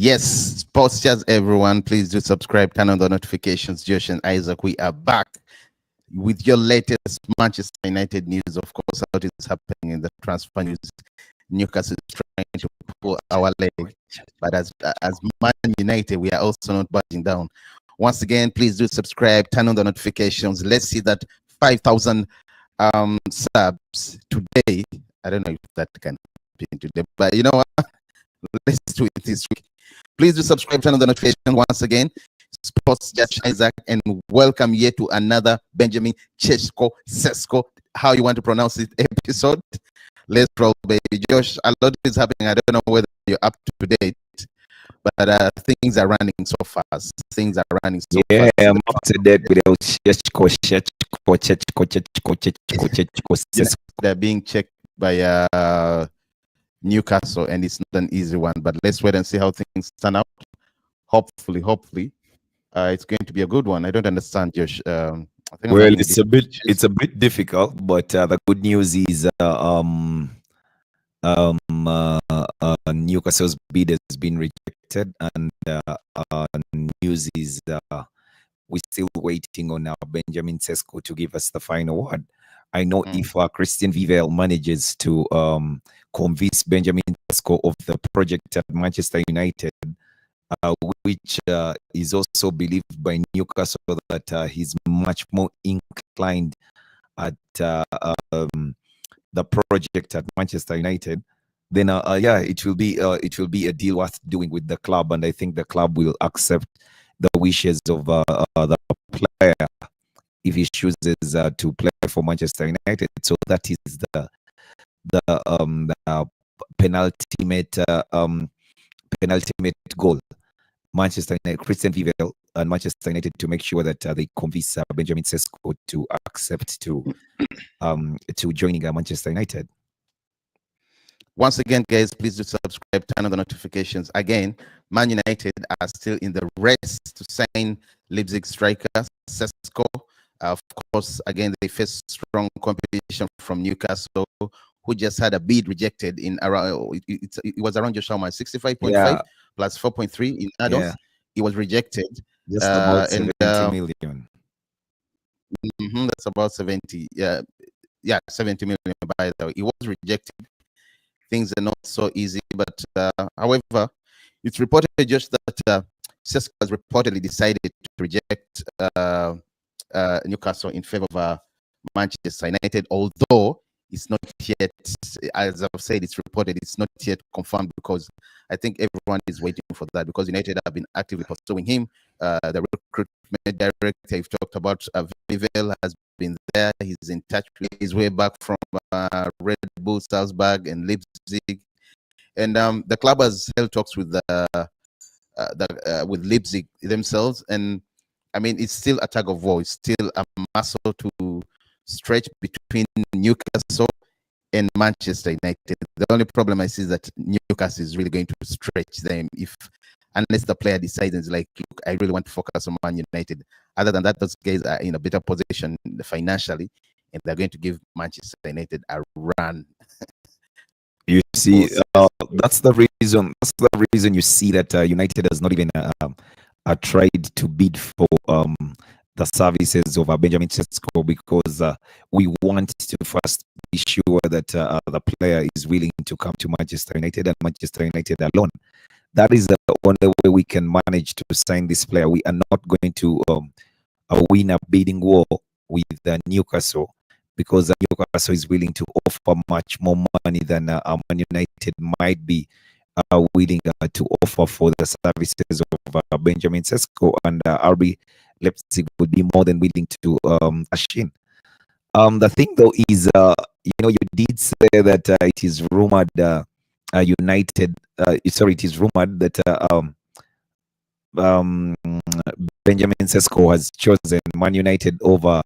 Yes, sports everyone. Please do subscribe, turn on the notifications. Josh and Isaac, we are back with your latest Manchester United news. Of course, what is happening in the transfer news. Newcastle is trying to pull our leg, but as Man United, we are also not backing down. Once again, please do subscribe, turn on the notifications. Let's see that 5,000 subs today. I don't know if that can happen today, but you know what? Let's do it this week. Please do subscribe, turn on the notification once again. Sports Judge Isaac, and welcome here to another Benjamin Sesko, how you want to pronounce it, episode. Let's roll, baby. Josh, a lot is happening. I don't know whether you're up to date, but things are running so fast. Things are running so fast. Yeah, I'm up to date with Šeško. They're being checked by Newcastle, and it's not an easy one. But let's wait and see how things turn out. Hopefully, it's going to be a good one. I don't understand, Josh. I think well, it's a bit difficult, but the good news is Newcastle's bid has been rejected, and news is we're still waiting on our Benjamin Sesko to give us the final word. I know if Christian Vivel manages to convince Benjamin Sesko of the project at Manchester United, which is also believed by Newcastle that he's much more inclined at the project at Manchester United, then yeah, it will be a deal worth doing with the club, and I think the club will accept the wishes of the player if he chooses to play for Manchester United. So that is the penultimate goal. Manchester United, Christian Vivel and Manchester United, to make sure that they convince Benjamin Sesko to accept to joining Manchester United. Once again, guys, please do subscribe, turn on the notifications. Again, Man United are still in the race to sign Leipzig striker Sesko. Of course, again, they face strong competition from Newcastle, who just had a bid rejected in around, it was around Joshua 65.5 plus 4.3 in add-ons. Yeah. It was rejected. Just about 70 million. That's about 70. Yeah, 70 million by the way. It was rejected. Things are not so easy, but however, it's reported just that Sesko has reportedly decided to reject Newcastle in favor of Manchester United, although it's not yet, as I've said, it's reported, it's not yet confirmed, because I think everyone is waiting for that, because United have been actively pursuing him. The recruitment director you've talked about, Vivel, has been there. He's in touch with his way back from Red Bull Salzburg and Leipzig, and the club has held talks with with Leipzig themselves, and I mean, it's still a tug of war. It's still a muscle to stretch between Newcastle and Manchester United. The only problem I see is that Newcastle is really going to stretch them unless the player decides it's like, look, I really want to focus on Man United. Other than that, those guys are in a better position financially, and they're going to give Manchester United a run. You see, that's the reason. That's the reason you see that United has not even tried to bid for the services of Benjamin Sesko, because we want to first be sure that the player is willing to come to Manchester United and Manchester United alone. That is the only way we can manage to sign this player. We are not going to win a bidding war with Newcastle, because Newcastle is willing to offer much more money than Man United might be willing to offer for the services of Benjamin Sesko, and RB Leipzig would be more than willing to cash in. The thing though is, you did say that it is rumored United. It is rumored that Benjamin Sesko has chosen Man United over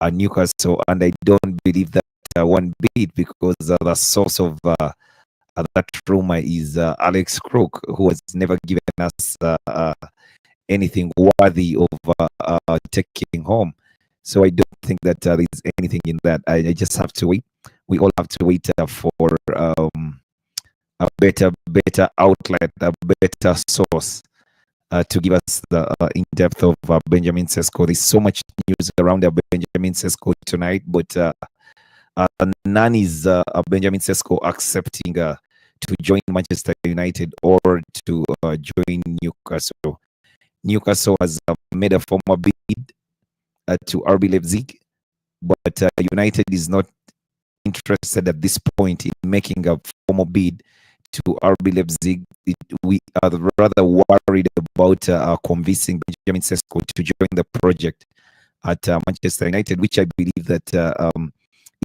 Newcastle, and I don't believe that one bit, because the source of that rumor is Alex Crook, who has never given us anything worthy of taking home. So I don't think that there's anything in that. I just have to wait. We all have to wait for a better outlet, a better source to give us the in-depth of Benjamin Sesko. There's so much news around Benjamin Sesko tonight, but none is Benjamin Sesko accepting to join Manchester United or to join Newcastle. Newcastle has made a formal bid to RB Leipzig, but United is not interested at this point in making a formal bid to RB Leipzig. We are rather worried about convincing Benjamin Sesko to join the project at Manchester United, which I believe that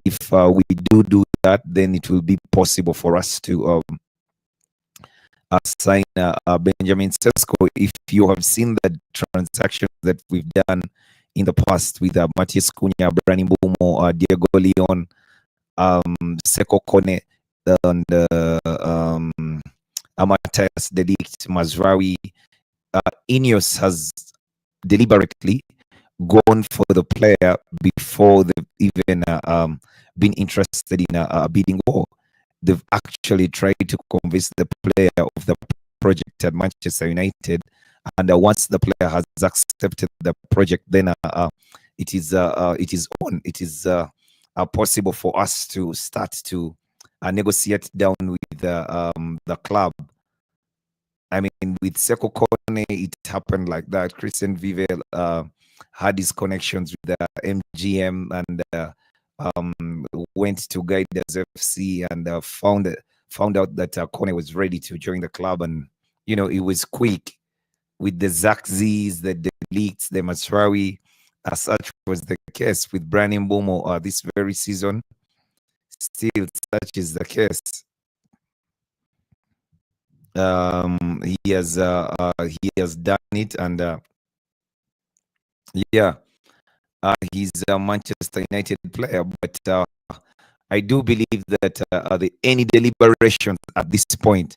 if we do that, then it will be possible for us to sign Benjamin Sesko. If you have seen the transactions that we've done in the past with Matthias Cunha, Brani Mbumo, Diego Leon, Seko Kone, and Matthias De Ligt, Mazraoui, Ineos has deliberately gone for the player before they've even been interested in a bidding war. They've actually tried to convince the player of the project at Manchester United, and once the player has accepted the project, then it is on. It is possible for us to start to negotiate down with the club. I mean, with Seko Kone, it happened like that. Christian Vivel had his connections with the MGM and went to Guiders FC and found out that Kone was ready to join the club, and it was quick with the Zakzis, the Leaks, the Mazraoui. As such was the case with Brani Mbumo this very season. Still, such is the case. He has done it, and he's a Manchester United player, but I do believe that any deliberations at this point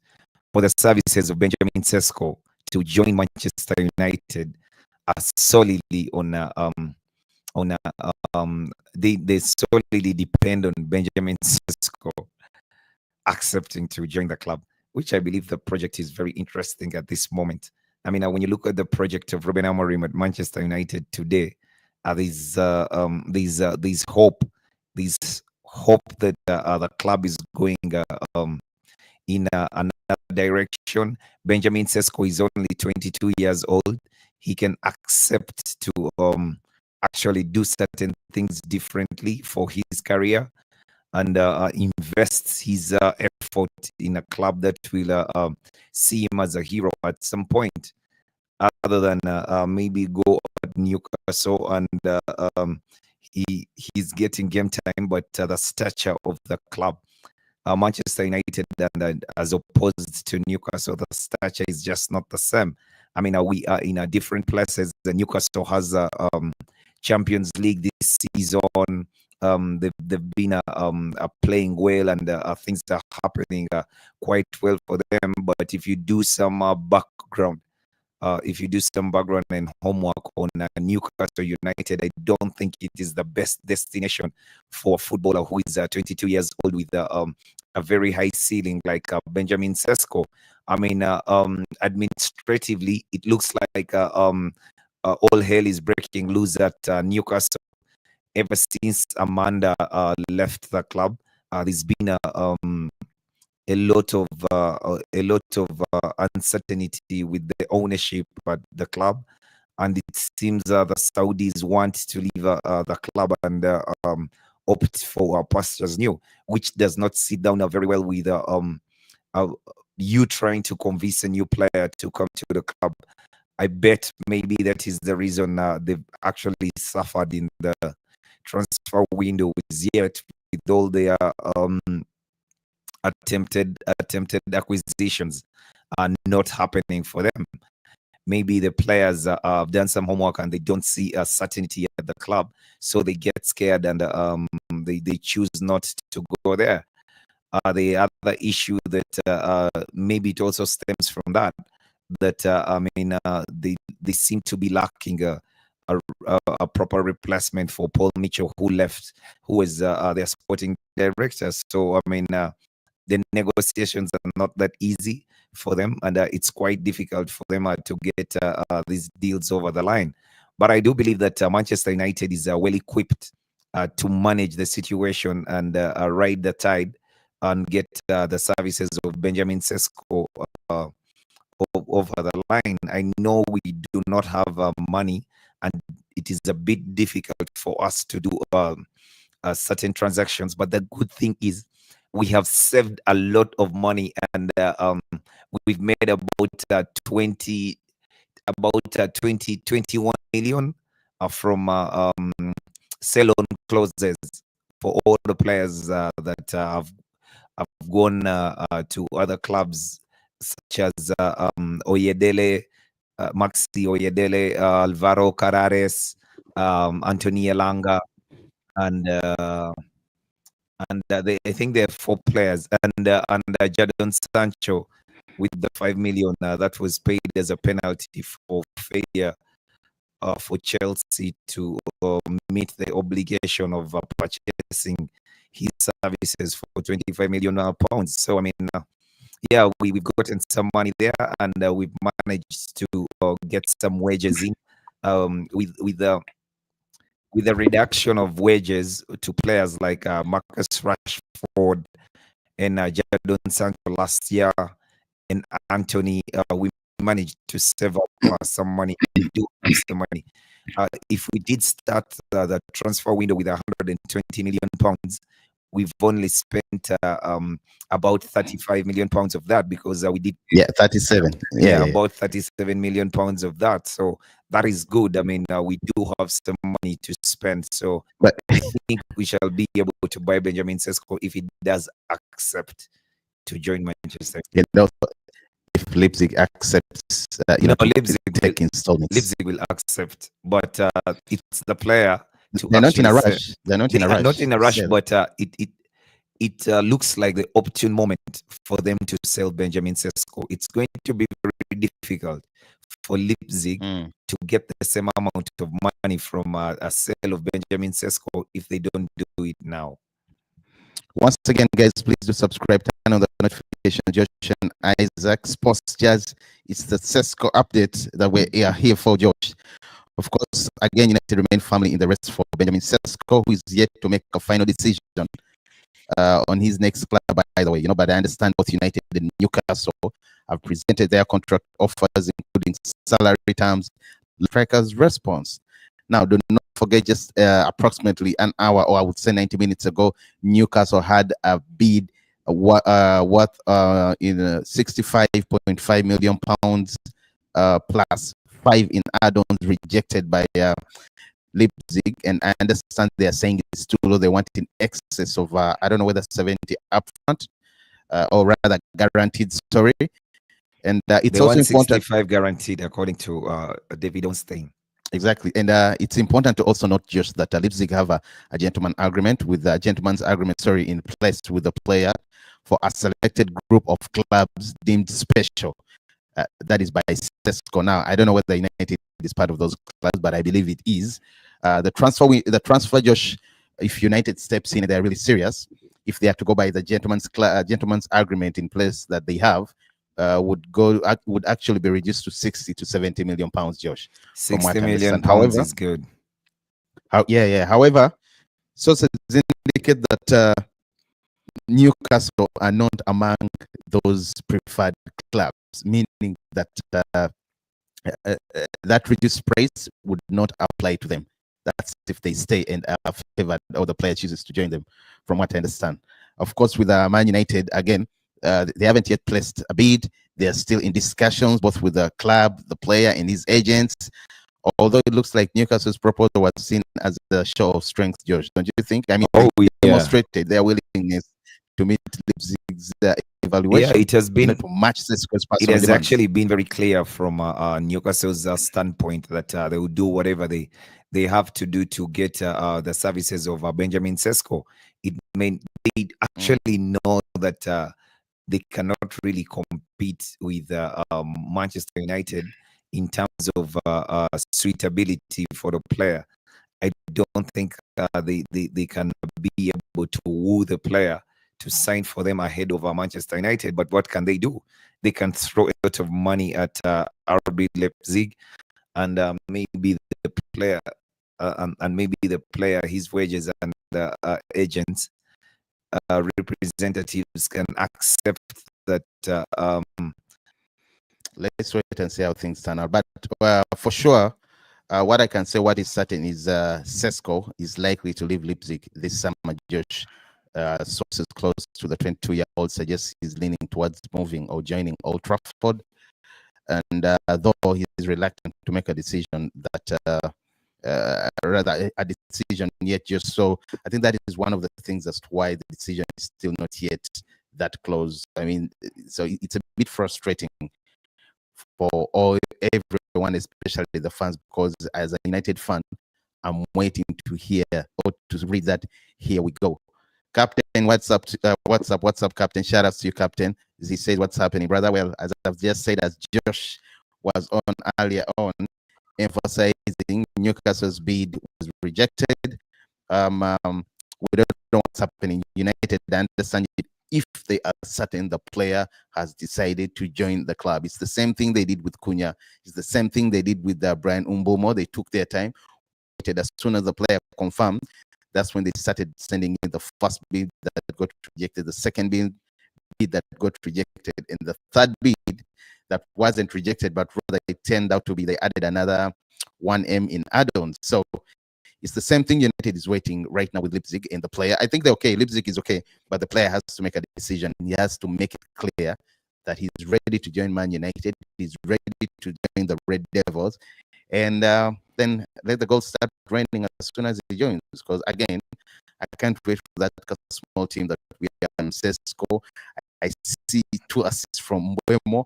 for the services of Benjamin Sesko to join Manchester United are solidly they solidly depend on Benjamin Sesko accepting to join the club, which I believe the project is very interesting at this moment. I mean, when you look at the project of Ruben Amorim at Manchester United today, there's hope that the club is going in another direction. Benjamin Sesko is only 22 years old. He can accept to actually do certain things differently for his career, and invests his effort in a club that will see him as a hero at some point, other than maybe go at Newcastle and he's getting game time, but the stature of the club, Manchester United, and as opposed to Newcastle, the stature is just not the same. I mean, we are in different places. The Newcastle has a Champions League this season. They've been playing well, and things are happening quite well for them. But if you do some background and homework on Newcastle United, I don't think it is the best destination for a footballer who is 22 years old with a very high ceiling like Benjamin Sesko. I mean, administratively, it looks like all hell is breaking loose at Newcastle. Ever since Amanda left the club, there's been a lot of uncertainty with the ownership at the club, and it seems the Saudis want to leave the club and opt for pastures new, which does not sit down very well with you trying to convince a new player to come to the club. I bet maybe that is the reason they've actually suffered in the transfer window yet, with all their attempted acquisitions are not happening for them. Maybe the players have done some homework and they don't see a certainty at the club, so they get scared and they choose not to go there. The other issue that maybe it also stems from that they seem to be lacking a proper replacement for Paul Mitchell, who left, who was their sporting director. So I mean, the negotiations are not that easy for them, and it's quite difficult for them to get these deals over the line. But I do believe that Manchester United is well equipped to manage the situation and ride the tide and get the services of Benjamin Sesko over the line. I know we do not have money, and it is a bit difficult for us to do certain transactions. But the good thing is we have saved a lot of money, and we've made about 21 million from sell-on clauses for all the players that have gone to other clubs, such as Oyedele, Maxi Oyedele, Alvaro Carrares, Anthony Elanga, and I think there are 4 players, and Jadon Sancho with the 5 million that was paid as a penalty for failure for Chelsea to meet the obligation of purchasing his services for 25 million pounds. So I mean, yeah, we've gotten some money there, and we've managed to get some wages in with the reduction of wages to players like Marcus Rashford and Jadon Sancho last year, and Anthony. We managed to save up some money. We do have some money. If we did start the transfer window with 120 million pounds, we've only spent about 35 million pounds of that, because we did 37 about 37 million pounds of that. So that is good. I mean, we do have some money to spend, so but I think we shall be able to buy Benjamin Sesko if he does accept to join Manchester. you know, if Leipzig accepts Leipzig take installments. Leipzig will accept, but it's the player to They're not in a actually rush. They're not in a rush. not in a rush, Sell. but it looks like the opportune moment for them to sell Benjamin Sesko. It's going to be very difficult for Leipzig to get the same amount of money from a sale of Benjamin Sesko if they don't do it now. Once again, guys, please do subscribe, turn on the notification. Josh and Isaac Sports Jazz. It's the Sesko update that we are here for, Josh. Of course, again, United remain firmly in the race for Benjamin Sesko, who is yet to make a final decision on his next club, by the way. But I understand both United and Newcastle have presented their contract offers, including salary terms, strikers' response. Now, do not forget, just approximately an hour, or I would say 90 minutes ago, Newcastle had a bid worth in 65.5 million pounds plus 5 in add-ons rejected by Leipzig, and I understand they are saying it's too low. They want in excess of I don't know whether 70 upfront or rather guaranteed. Sorry, and it's they also want important. 65 guaranteed, according to David Onstein. Exactly, and it's important to also note just that Leipzig have a gentleman's agreement in place with the player for a selected group of clubs deemed special. That is by Šeško. Now, I don't know whether United is part of those clubs, but I believe it is. The transfer, Josh, if United steps in, they're really serious. If they have to go by the gentleman's agreement in place that they have, would actually be reduced to 60 to 70 million pounds, Josh. 60 million pounds is good. However, sources indicate that Newcastle are not among those preferred clubs, meaning that that reduced price would not apply to them. That's if they stay and are favored, or the player chooses to join them, from what I understand. Of course, with Man United, again, they haven't yet placed a bid. They're still in discussions, both with the club, the player, and his agents. Although it looks like Newcastle's proposal was seen as a show of strength, George, don't you think? I mean, they demonstrated their willingness to meet Leipzig's evaluation. Yeah, it has been to match Šeško's personal It has demands. actually been very clear from Newcastle's standpoint that they will do whatever they have to do to get the services of Benjamin Sesko. They actually know that they cannot really compete with Manchester United in terms of suitability for the player. I don't think they can be able to woo the player to sign for them ahead of Manchester United. But what can they do? They can throw a lot of money at RB Leipzig, and maybe the player, and maybe the player, his wages and the agents, representatives can accept that. Let's wait and see how things turn out. But for sure, what I can say, what is certain is Sesko is likely to leave Leipzig this summer. Josh, sources close to the 22-year-old suggest he's leaning towards moving or joining Old Trafford. And though he is reluctant to make a decision, that rather a decision yet, just so I think that is one of the things as to why the decision is still not yet that close. I mean, so it's a bit frustrating for everyone, especially the fans, because as a United fan, I'm waiting to hear or to read that here we go. Captain, what's up, Captain? Shout out to you, Captain. He says, what's happening, brother? Well, as I've just said, as Josh was on earlier on, emphasizing Newcastle's bid was rejected. We don't know what's happening. United, I understand it if they are certain the player has decided to join the club. It's the same thing they did with Cunha. It's the same thing they did with Brian Umbomo. They took their time. As soon as the player confirmed, that's when they started sending in the first bid that got rejected, the second bid that got rejected, and the third bid that wasn't rejected, but rather it turned out to be they added another 1M in add-ons. So it's the same thing United is waiting right now with Leipzig and the player. I think they're okay. Leipzig is okay, but the player has to make a decision. He has to make it clear that he's ready to join Man United. He's ready to join the Red Devils. And then let the goals start raining as soon as he joins. Because again, I can't wait for that small team that we have in Sesko. I see 2 assists from Mbeumo.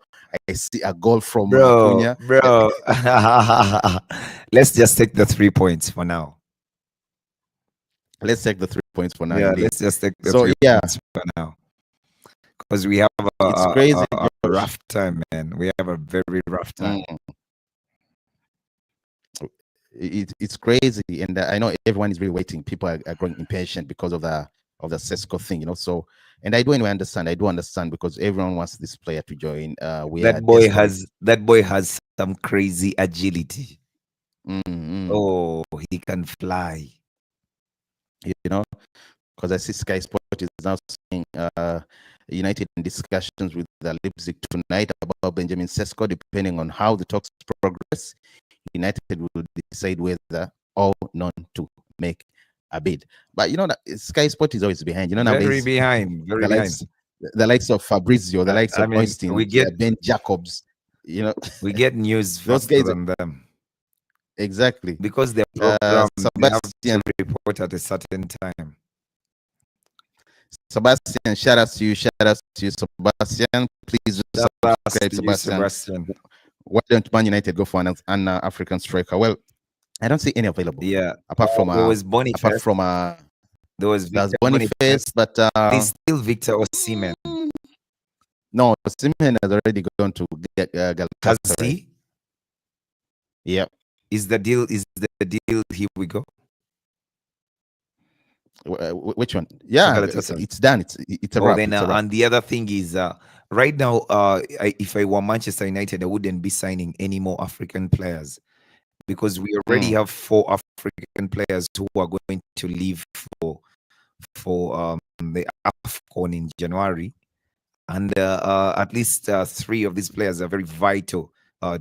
I see a goal from Cunha. Bro. Let's just take the 3 points for now. Let's take the 3 points for now. Yeah, indeed. let's just take the 3 points for now. Because we have it's crazy. A rough time, man. We have a very rough time. It's crazy, and I know everyone is really waiting. People are growing impatient because of the Sesko thing, you know. So, and I do understand. I do understand because everyone wants this player to join. That boy has some crazy agility. Oh, he can fly. You know, because I see Sky Sport is now saying United in discussions with the Leipzig tonight about Benjamin Sesko. Depending on how the talks progress, United will decide whether or not to make a bid. But you know that Sky Sport is always behind. You know, very behind. The likes of Fabrizio, the likes of Austin, we get Ben Jacobs. You know, we get news faster than them. Exactly, because their program they have to report at a certain time. Sebastian, shout out to you, Sebastian. Please subscribe, Sebastian. Why don't Man United go for an African striker? Well, I don't see any available. Yeah, apart from there was Boniface. Apart from there was Boniface, but there's still Victor Osimhen. No, Osimhen has already gone to Galatasaray. Yeah. Is the deal? Here we go. Which one? Yeah, it's done. It's a wrap. Then, and the other thing is, right now, if I were Manchester United, I wouldn't be signing any more African players because we already have 4 African players who are going to leave for the AFCON in January, and at least 3 of these players are very vital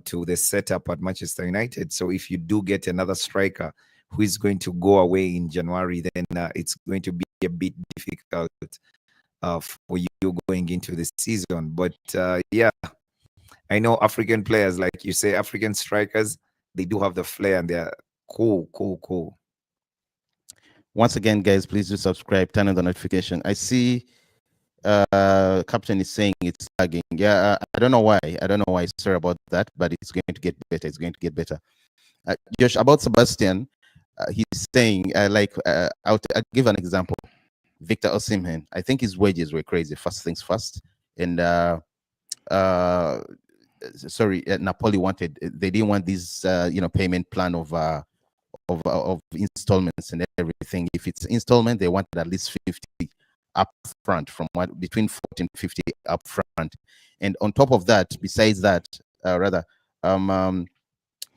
to the setup at Manchester United. So if you do get another striker who is going to go away in January, then it's going to be a bit difficult for you going into the season. But yeah, I know African players, like you say, African strikers, they do have the flair and they're cool. Once again, guys, please do subscribe, turn on the notification. I see Captain is saying it's lagging. Yeah, I don't know why. Sorry about that, but it's going to get better. Josh, about Sebastian, he's saying I'll give an example. Victor Osimhen, I think his wages were crazy. First things first, and Napoli they didn't want this payment plan of installments and everything. If it's installment, they wanted at least 50 up front, from what between 40 and 50 up front. And on top of that, besides that,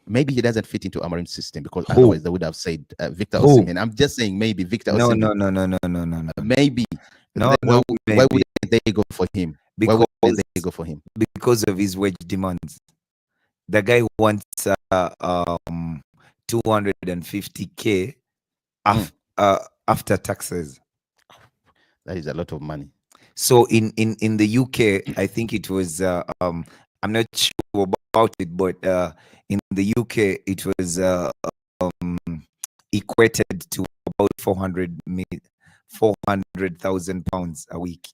maybe he doesn't fit into Amorim's system, because Who? otherwise they would have said Victor Who? Osimhen. I'm just saying maybe Victor No, Osimhen. no. Maybe. No, Why maybe. wouldn't they go for him? Why Because wouldn't they go for him? because of his wage demands. The guy wants 250K after taxes. That is a lot of money. So in the UK, I think it was I'm not sure about it, but in the UK it was equated to about 400,000 pounds a week.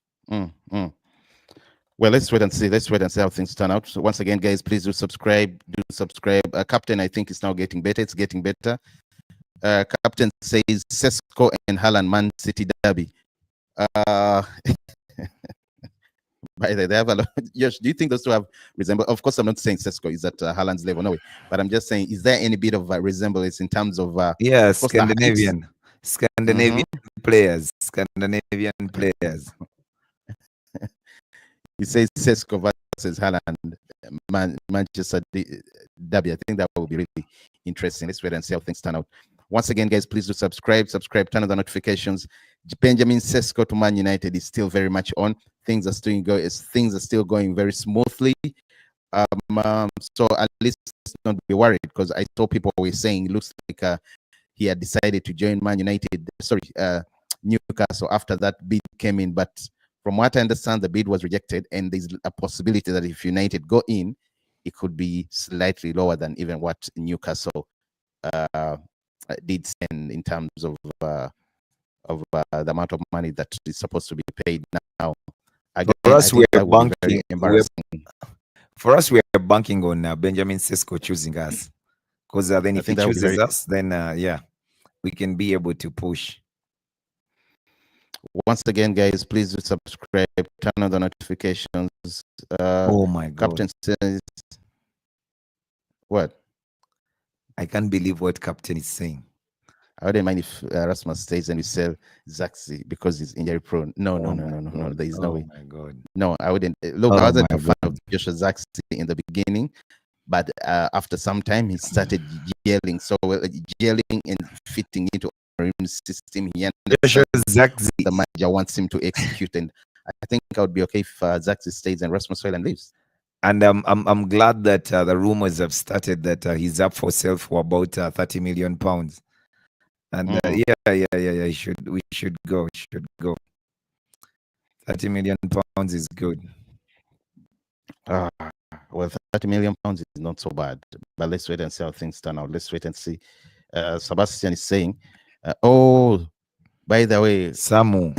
Well, let's wait and see. Let's wait and see how things turn out. So once again, guys, please do subscribe. Do subscribe. Captain, I think, is now getting better. It's getting better. Captain says Sesko and Haaland Man City derby. By the way, they have a lot. Yes, do you think those two have resemblance? Of course, I'm not saying Sesko is at Haaland's level, no way. But I'm just saying, is there any bit of resemblance in terms of Scandinavian players? Scandinavian players. He says Sesko versus Haaland, Manchester derby. I think that will be really interesting. Let's wait and see how things turn out. Once again, guys, please do subscribe, turn on the notifications. Benjamin Sesko to Man United is still very much on. Things are still going very smoothly. So at least don't be worried, because I saw people were saying it looks like he had decided to join Man United. Newcastle after that bid came in, but from what I understand, the bid was rejected, and there's a possibility that if United go in, it could be slightly lower than even what Newcastle did send in terms of the amount of money that is supposed to be paid now. Again, for us, we are banking. Very embarrassing. For us, we are banking on Benjamin Sesko choosing us, because then if he chooses us, then yeah, we can be able to push. Once again, guys, please do subscribe, turn on the notifications. Oh my God. Captain says, what? I can't believe what Captain is saying. I wouldn't mind if Rasmus stays and we sell Zaxi because he's injury prone. No. There is no way. Oh my God. No, I wouldn't. Look, I wasn't a fan of Joshua Zaxi in the beginning, but after some time he started yelling. So yelling and fitting into Amorim's system. The manager wants him to execute, and I think I would be okay if Zaxi stays and Rasmus Højlund leaves. And I'm glad that the rumors have started that he's up for sale for about 30 million pounds. And yeah, we should go. 30 million pounds is good. Well, 30 million pounds is not so bad, but let's wait and see how things turn out. Let's wait and see. Sebastian is saying, oh, by the way, Samu.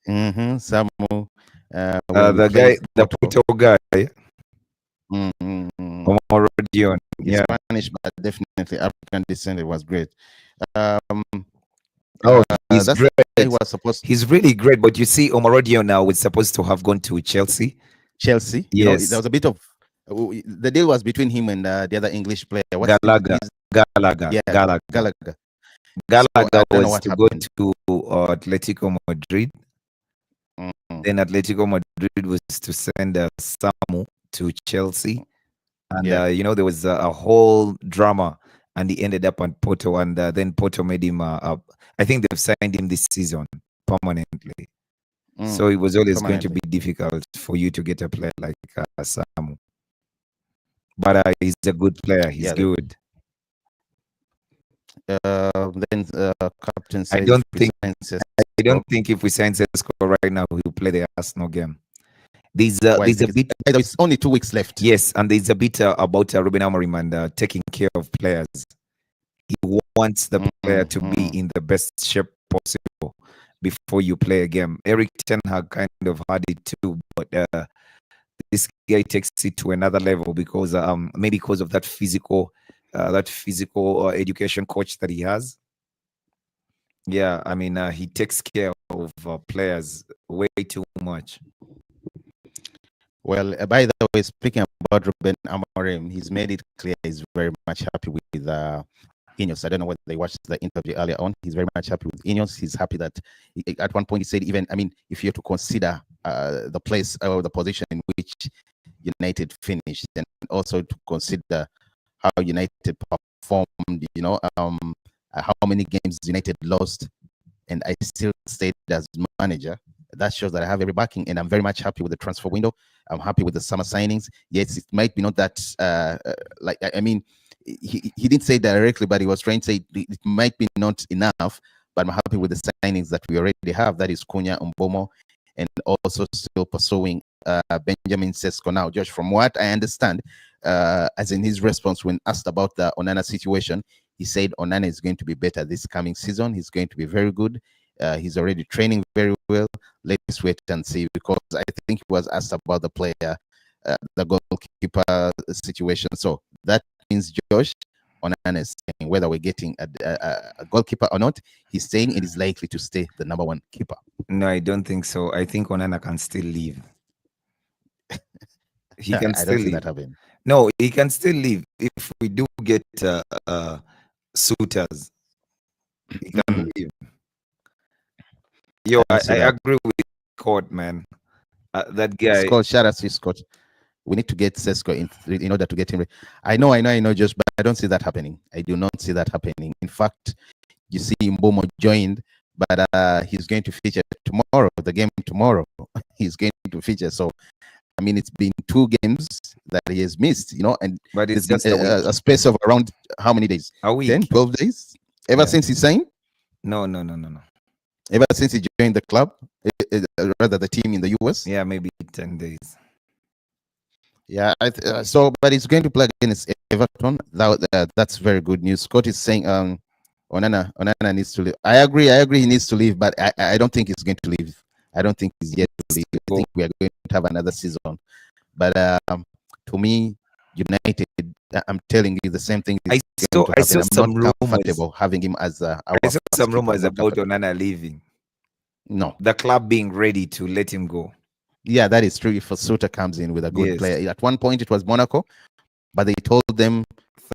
Samu. The guy, the Porto guy. Omorodiono. Yeah. Spanish, but definitely African descent. It was great. He's great. He's really great. But you see, Omorodiono now was supposed to have gone to Chelsea. Yes. You know, there was a bit of the deal was between him and the other English player. Gallagher. Gallagher was to go to Atletico Madrid. Then Atletico Madrid was to send Samu to Chelsea. And, there was a whole drama, and he ended up on Porto, and then Porto made him I think they've signed him this season permanently. So it was always going to be difficult for you to get a player like Samu. But he's a good player. He's good. Then Captain says, I don't think if we sign Sesko right now, he'll play the Arsenal game. There's a bit. There's only 2 weeks left. Yes, and there's a bit about Ruben Amorim and taking care of players. He wants the player to be in the best shape possible before you play a game. Eric Ten Hag kind of had it too, but this guy takes it to another level because maybe because of that physical education coach that he has. Yeah, I mean, he takes care of players way too much. Well, by the way, speaking about Ruben Amorim, he's made it clear he's very much happy with Ineos. I don't know whether they watched the interview earlier on. He's very much happy with Ineos. He's happy that at one point he said, even, I mean, if you have to consider the place or the position in which United finished, and also to consider how United performed, you know, how many games United lost, and I still stayed as manager. That shows that I have every backing, and I'm very much happy with the transfer window. I'm happy with the summer signings. Yes, it might be not that like, I mean, he didn't say directly, but he was trying to say it might be not enough, but I'm happy with the signings that we already have. That is Cunha, Mbomo, and also still pursuing Benjamin Sesko now. Josh, from what I understand, as in his response when asked about the Onana situation, he said Onana is going to be better this coming season. He's going to be very good. He's already training very well. Let's wait and see, because I think he was asked about the player, the goalkeeper situation. So that means Josh, Onana is saying whether we're getting a goalkeeper or not, he's saying it is likely to stay the number one keeper. No, I don't think so. I think Onana can still leave. He can I still don't see leave. that happening. No, he can still leave if we do get suitors. He can leave. Yo, I agree with Scott, man. That guy. Scott, shout out to Scott. We need to get Sesko in order to get him. I know, just, but I don't see that happening. I do not see that happening. In fact, you see Mbomo joined, but he's going to feature tomorrow. The game tomorrow, he's going to feature. So, I mean, it's been 2 games that he has missed, you know, and but it's just a space of around how many days? A week. 10, 12 days? Ever since he signed? No. Ever since he joined the club, rather the team in the US? Yeah, maybe 10 days. Yeah, so, but he's going to play against Everton. That's very good news. Scott is saying Onana needs to leave. I agree he needs to leave, but I don't think he's going to leave. I don't think he's yet to leave. I think we are going to have another season. But to me, United, I'm telling you the same thing. I saw some rumors. Comfortable having him as I saw some rumors about Onana leaving. No. The club being ready to let him go. Yeah, that is true. If a suitor comes in with a good player. At one point, it was Monaco, but they told them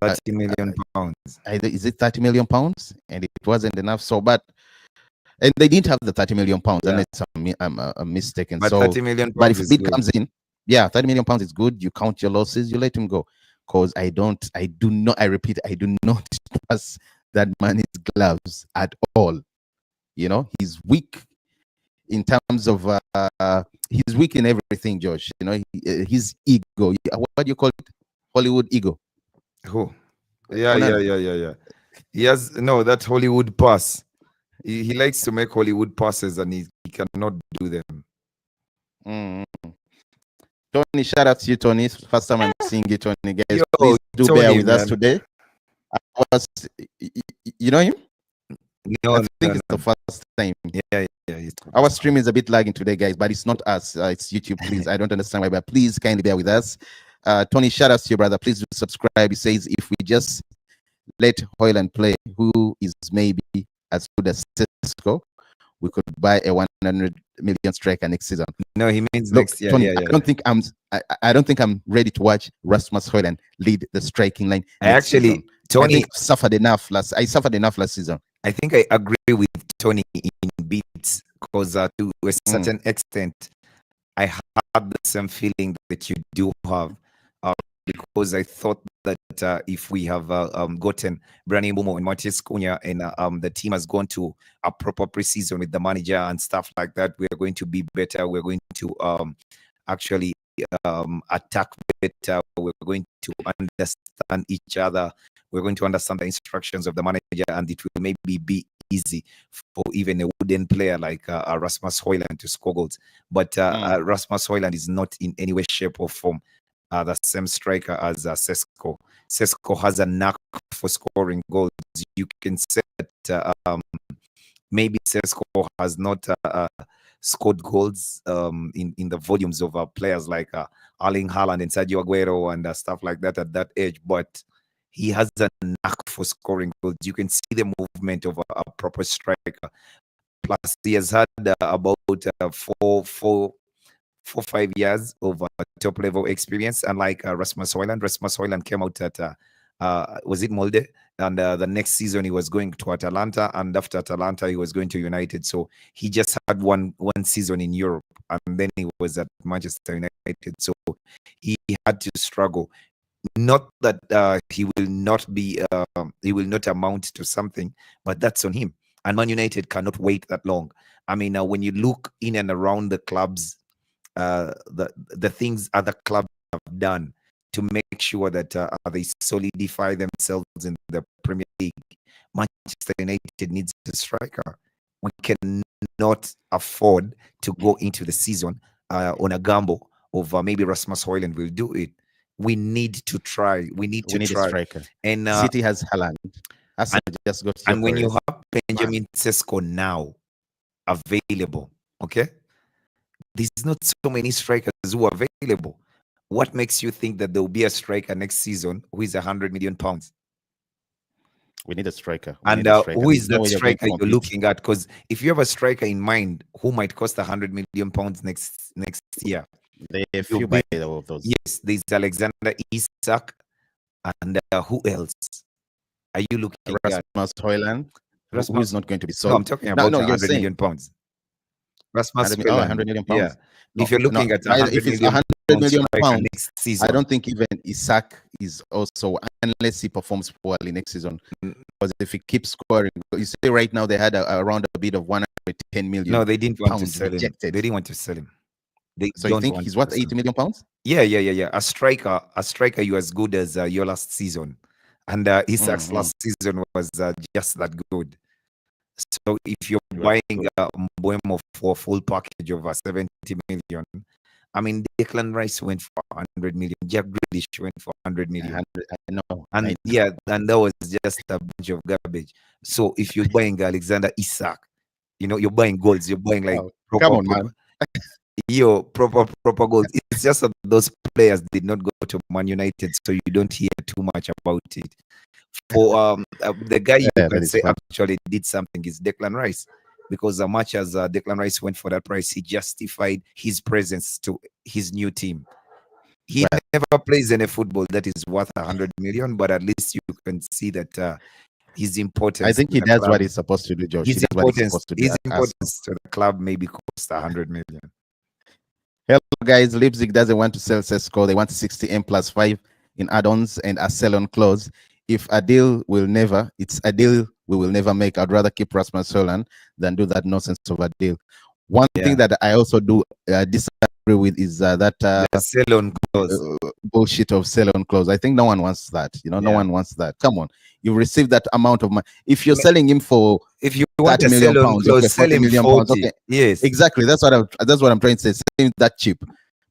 30 million pounds. Is it 30 million pounds? And it wasn't enough. So, and they didn't have the 30 million pounds, unless I'm mistaken. But 30 million pounds. But if bid comes in, 30 million pounds is good. You count your losses, you let him go. Because I do not trust that man's gloves at all. You know, he's weak in terms of he's weak in everything, Josh. You know, his ego. What do you call it? Hollywood ego. Who? Yeah. He has that Hollywood pass. He likes to make Hollywood passes, and he cannot do them. Tony, shout out to you, Tony. First time I'm seeing you, Tony. Guys, please do Tony, bear with us today. You know him? No, I think it's the first time. Yeah. Our stream is a bit lagging today, guys, but it's not us. It's YouTube. Please, I don't understand why, but please kindly bear with us. Tony, shout out to your brother. Please do subscribe. He says if we just let Højlund play, who is maybe as good as Šeško, we could buy a 100 million striker next season. No, he means next year. Tony, I don't think I'm ready to watch Rasmus Højlund lead the striking line. Tony, I suffered enough last season. I think I agree with Tony in bits, because to a certain extent, I had the same feeling that you do have, because I thought that if we have gotten Brani Mbomo and Matheus Cunha, and the team has gone to a proper preseason with the manager and stuff like that, we are going to be better. We're going to actually attack better. We're going to understand each other. We're going to understand the instructions of the manager, and it will maybe be easy for even a wooden player like Rasmus Højlund to score goals. But Rasmus Højlund is not in any way, shape, or form the same striker as Sesko. Sesko has a knack for scoring goals. You can say that maybe Sesko has not scored goals in the volumes of players like Erling Haaland and Sergio Aguero and stuff like that at that age, but he has a knack for scoring goals. You can see the movement of a proper striker. Plus, he has had about 4-5 years of top level experience, unlike Rasmus Højlund. Rasmus Højlund came out at Was it Molde? And the next season he was going to Atalanta, and after Atalanta he was going to United. So he just had one season in Europe, and then he was at Manchester United. So he had to struggle. Not that he will not amount to something, but that's on him. And Man United cannot wait that long. I mean, when you look in and around the clubs, the things other clubs have done to make sure that they solidify themselves in the Premier League, Manchester United needs a striker. We cannot afford to go into the season on a gamble of maybe Rasmus Højlund will do it. We need to try. We need a striker. And City has Haaland. Just got and when you have Benjamin Sesko now available, okay, there's not so many strikers who are available. What makes you think that there will be a striker next season who is £100 million? We need a striker. Who is that striker you're looking at? Because if you have a striker in mind who might cost £100 million next year, there are a few by of those. Yes, there's Alexander Isak, and who else? Are you looking at Rasmus Højlund? Who is not going to be sold? No, I'm talking about £100 million. Rasmus Højlund. 100 million pounds. Yeah. No, if you're looking at £100 million pounds next season, I don't think even Isak is also, unless he performs poorly next season. Because if he keeps scoring, you see right now they had around a bid of 110 million. No, they didn't want to sell him. They didn't want to sell him. So you think he's worth 80 million pounds? Yeah. A striker, you as good as your last season, and Isak's last season was just that good. So if you're buying Mbeumo for a full package of 70 million, I mean, Declan Rice went for 100 million. Jack Grealish went for 100 million. I know. And yeah, and that was just a bunch of garbage. So if you're buying Alexander Isak, you're buying goals. You're buying like man. proper goals. It's just that those players did not go to Man United, so you don't hear too much about it. For the guy you can say actually did something is Declan Rice, because as much as Declan Rice went for that price, he justified his presence to his new team. He never plays any football that is worth 100 million, but at least you can see that his importance. I think he does what he's supposed to do, Josh. His importance to the club maybe cost 100 million. Hello, guys. Leipzig doesn't want to sell Šeško. They want 60M plus 5 in add-ons and a sell-on clause. If a deal it's a deal we will never make. I'd rather keep Rasmus Højlund than do that nonsense of a deal. One thing that I also do disagree with is that sell-on clause. Bullshit of sell-on clause. I think no one wants that. No one wants that. Come on, you received that amount of money. If you're selling him for, if you want £30 million, okay, sell him 40 pounds, okay. Yes, exactly. That's what I'm trying to say. Selling that cheap,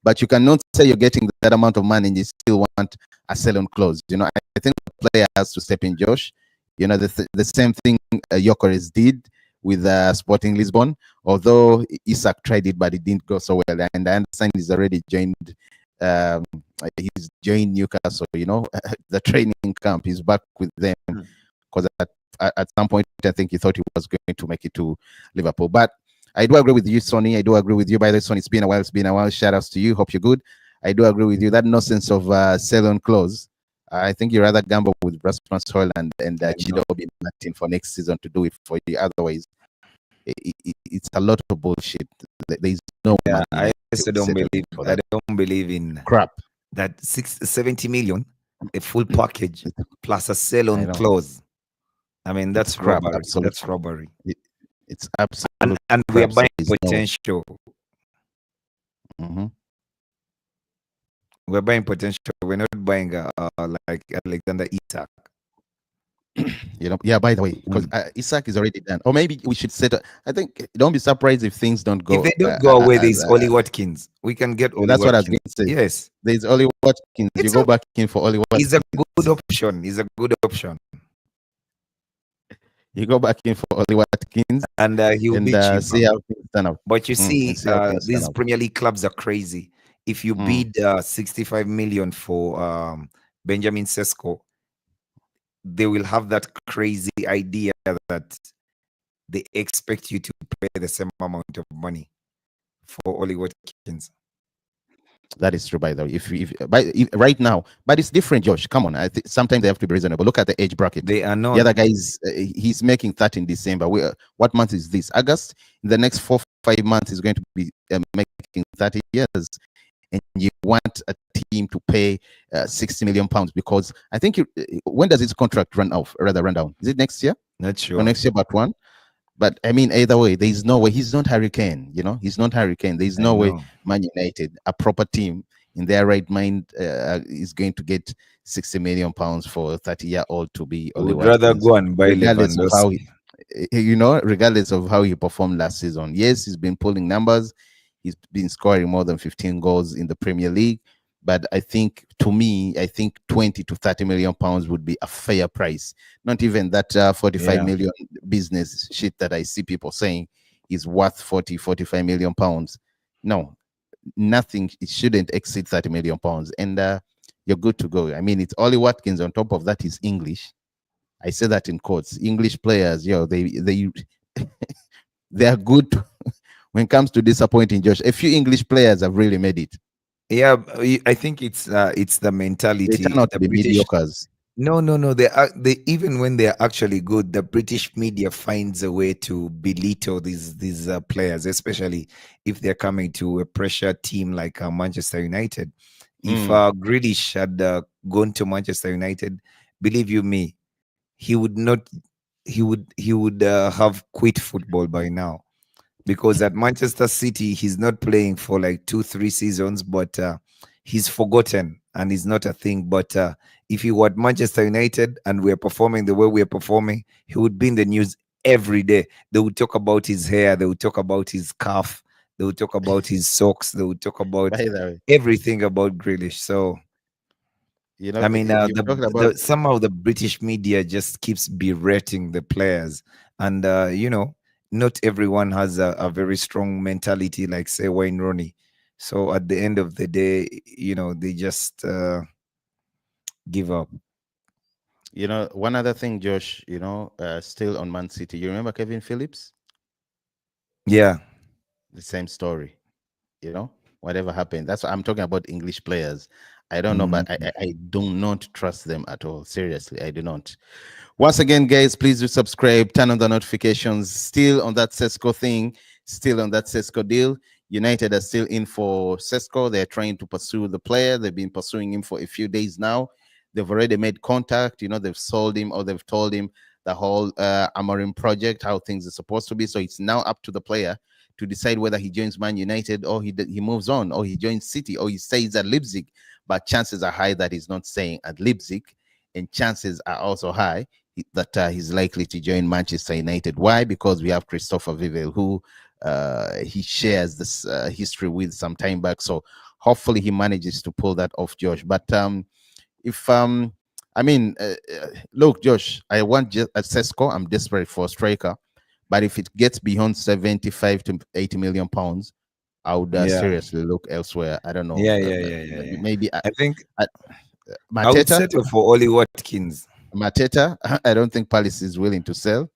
but you cannot say you're getting that amount of money and you still want a sell-on clause. I think the player has to step in, Josh. The same thing Gyökeres did with Sporting Lisbon, although Isak tried it, but it didn't go so well. And I understand he's already joined Newcastle, the training camp. He's back with them because at some point I think he thought he was going to make it to Liverpool. But I do agree with you, Sonny. I do agree with you. By the way, Sonny, it's been a while. Shout outs to you. Hope you're good. I do agree with you. That nonsense of sell-on clause. I think you rather gamble with Rasmus Højlund and Chido Martin for next season to do it for you. Otherwise, it's a lot of bullshit. There's no money. I don't believe in crap. That 70 million, a full package plus a sell-on clause. I mean, that's robbery. Absolutely. That's robbery. It's absolutely. And we are buying potential. We're buying potential. We're not buying like Alexander Isak. By the way, because Isak is already done. Or maybe we should set. I think don't be surprised if things don't go. If they don't go away, there's Oli Watkins. We can get Oli That's Watkins. What I was going to say. Yes, there's Oli Watkins. You go back in for Oli Watkins. He's a good option. You go back in for Oli Watkins, and he'll be cheap. See how things turn out. But you see, these Premier League clubs are crazy. If you bid 65 million for Benjamin Sesko, they will have that crazy idea that they expect you to pay the same amount of money for Oli Watkins. That is true, by the way. If right now, but it's different, Josh. Come on, I think sometimes they have to be reasonable. Look at the age bracket. They are The not. other guy is he's making 30 in December. What month is this? August. In the next 4 5 months, he's going to be making 30 years, and you want a team to pay 60 million pounds because I think when does his contract run off? Rather run down? Is it next year Not or sure. next year? But one. But I mean, either way, there is no way he's not Hurricane. He's not Hurricane. There is I no way know. Man United, a proper team in their right mind, is going to get 60 million pounds for a 30-year-old to be Oli Would rather Watkins, go and buy regardless of how Lewandowski. regardless of how he performed last season. Yes, he's been pulling numbers. He's been scoring more than 15 goals in the Premier League. But I think, to me, I think 20 to 30 million pounds would be a fair price. Not even that 45 Yeah. million business shit that I see people saying is worth 45 million pounds. No, nothing. It shouldn't exceed 30 million pounds. And you're good to go. I mean, it's Ollie Watkins. On top of that, is English. I say that in quotes. English players, they they are good when it comes to disappointing. Josh, a few English players have really made it. Yeah, I think it's the They mentality. turn out to The be British. mediocres. No, no, no. They even when they're actually good, the British media finds a way to belittle these players, especially if they're coming to a pressure team like Manchester United. If Grealish had gone to Manchester United, believe you me, he would not. He would have quit football by now, because at Manchester City he's not playing for like 2 3 seasons, but he's forgotten and he's not a thing. But if he were at Manchester United and we're performing the way we're performing, he would be in the news every day. They would talk about his hair, they would talk about his calf, they would talk about his socks, they would talk about By the way, everything about Grealish. So I mean, you've talked about. somehow the British media just keeps berating the players, and not everyone has a very strong mentality like say Wayne Rooney. So at the end of the day, they just give up. One other thing, Josh. Still on Man City. You remember Kevin Phillips? Yeah, The same story. Whatever happened. That's what I'm talking about. English players. I don't know, but mm, I do not trust them at all. Seriously, I do not. Once again, guys, please do subscribe, turn on the notifications. Still on that Sesko thing, still on that Sesko deal. United are still in for Sesko. They're trying to pursue the player. They've been pursuing him for a few days now. They've already made contact. They've sold him, or they've told him the whole Amorim project, how things are supposed to be. So it's now up to the player to decide whether he joins Man United, or he moves on, or he joins City, or he stays at Leipzig. But chances are high that he's not staying at Leipzig, and chances are also high that he's likely to join Manchester United. Why? Because we have Christopher Vivel, who he shares this history with some time back. So hopefully he manages to pull that off, Josh. But if I mean, look, Josh, I want just a Sesko. I'm desperate for a striker, but if it gets beyond 75 to 80 million pounds, I would yeah, seriously look elsewhere. I don't know. yeah, yeah, yeah, yeah, yeah. Maybe I think uh, I would Mateta. settle for Oli Watkins. Mateta, I don't think Palace is willing to sell.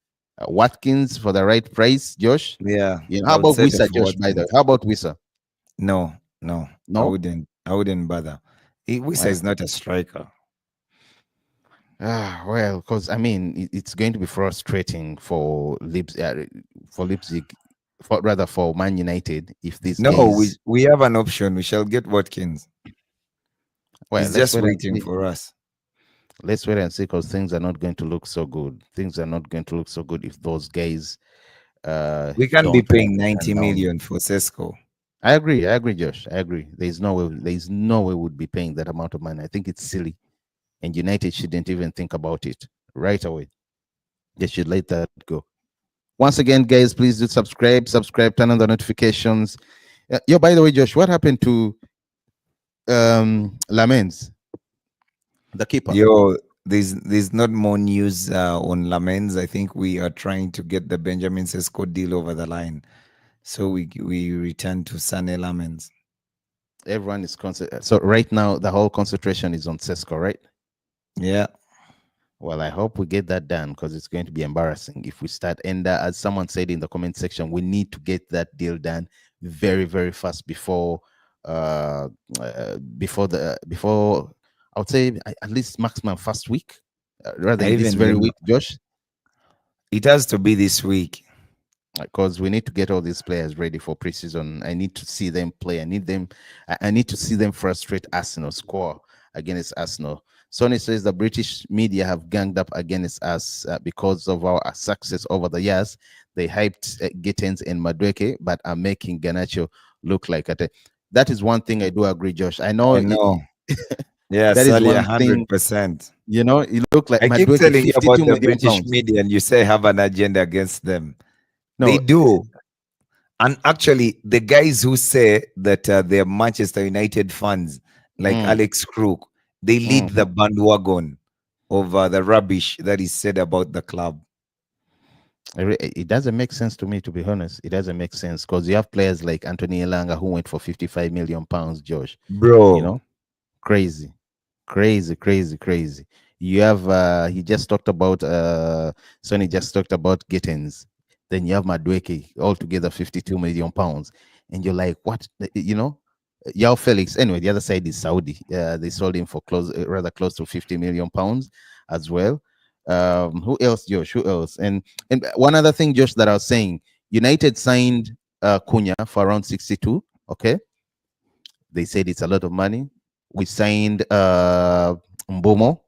Watkins for the right price, Josh. Yeah, How I would about settle Wissa, for Josh? By the way, Watkins. how about Wissa? No, no, I No. wouldn't. I wouldn't bother. Wisa Why? is not a striker. Well, because I mean, it's going to be frustrating for Leipzig, for Man United, if these No, guys. we have an option. We shall get Watkins. Well, He's let's just wait and waiting see. for us. Let's wait and see, because things are not going to look so good. Things are not going to look so good if those guys We can't be don't paying want to turn 90 down. million for Sesko. I agree, Josh. I agree. There's no way we'd be paying that amount of money. I think it's silly, and United shouldn't even think about it right away. They should let that go. Once again, guys, please do subscribe, turn on the notifications. By the way, Josh, what happened to Lamens, the keeper? Yo, there's not more news on Lamens. I think we are trying to get the Benjamin Sesko deal over the line. So we return to Sane Lamens. Everyone is so right now the whole concentration is on Sesko, right? Yeah. Well, I hope we get that done, because it's going to be embarrassing if we start. And as someone said in the comment section, we need to get that deal done very, very fast before uh, before I would say at least maximum first week, rather I in this even very think week, Josh, it has to be this week. because we need to get all these players ready for preseason. I need to see them play. I need them. I need to see them frustrate Arsenal, score against Arsenal. Sonny says the British media have ganged up against us because of our success over the years. They hyped Gittens and Madueke, but are making Ganacho look like a. That is one thing I do agree, Josh. I know. I know. Yeah, That is Sally, one thing. 100%. You know, it looked like I keep Madueke, telling you about 52 the million British pounds. media, and you say have an agenda against them. They No, do. And actually, the guys who say that they're Manchester United fans, like Alex Crook, they lead the bandwagon of the rubbish that is said about the club. it doesn't make sense to me, to be honest. It doesn't make sense because you have players like Anthony Elanga who went for 55 million pounds, Josh. Bro, You know, crazy, crazy, crazy, crazy. You have he just talked about Sonny just talked about Gittens. Then you have Madueke, altogether 52 million pounds. And you're like, what? You know, Yao Felix. Anyway, the other side is Saudi. They sold him for rather close to 50 million pounds as well. Who else, Josh? Who else? And one other thing, Josh, that I was saying, United signed Cunha for around 62. Okay, they said it's a lot of money. We signed Mbomo,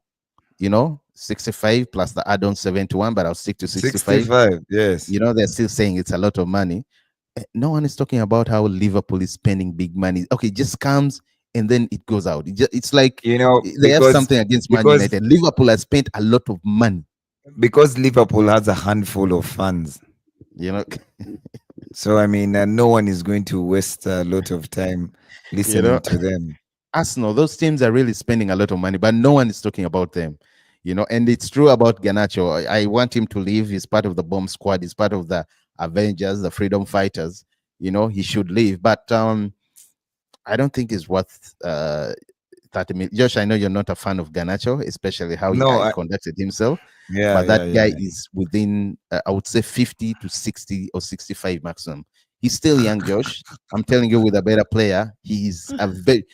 65 plus the add-on 71, but I'll stick to 65. 65, yes. They're still saying it's a lot of money. No one is talking about how Liverpool is spending big money. Okay, it just comes and then it goes out. It's like they have something against Man United. Liverpool has spent a lot of money. Because Liverpool has a handful of fans. So, I mean, no one is going to waste a lot of time listening to them. Arsenal, those teams are really spending a lot of money, but no one is talking about them. And it's true about Garnacho. I want him to leave. He's part of the bomb squad. He's part of the Avengers, the freedom fighters. He should leave. But I don't think it's worth 30 million. Josh, I know you're not a fan of Garnacho, especially how he conducted himself. Yeah, but that guy is within, I would say, 50 to 60 or 65 maximum. He's still young, Josh. I'm telling you, with a better player, he's a very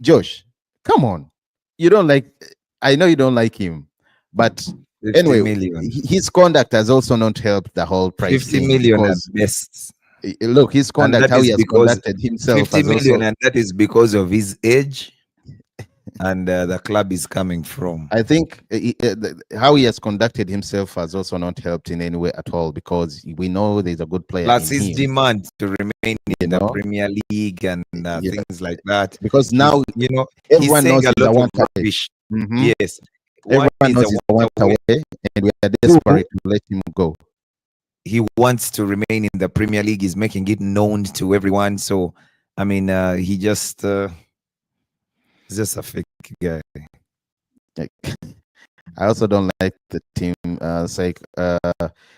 Josh, come on. You don't like, I know you don't like him, but anyway, his conduct has also not helped the whole price. 50 million at best. Look, his conduct, how he has conducted himself. 50 million, and that is because of his age and the club is coming from. I think how he has conducted himself has also not helped in any way at all, because we know there's a good player. Plus his demand to remain in the Premier League and things like that. Because now, he's everyone knows a lot of rubbish. Yes. Everyone knows he's a want away, and we are desperate to let him go. He wants to remain in the Premier League. He's making it known to everyone. So, I mean, he just... he's just a fake guy. I also don't like the team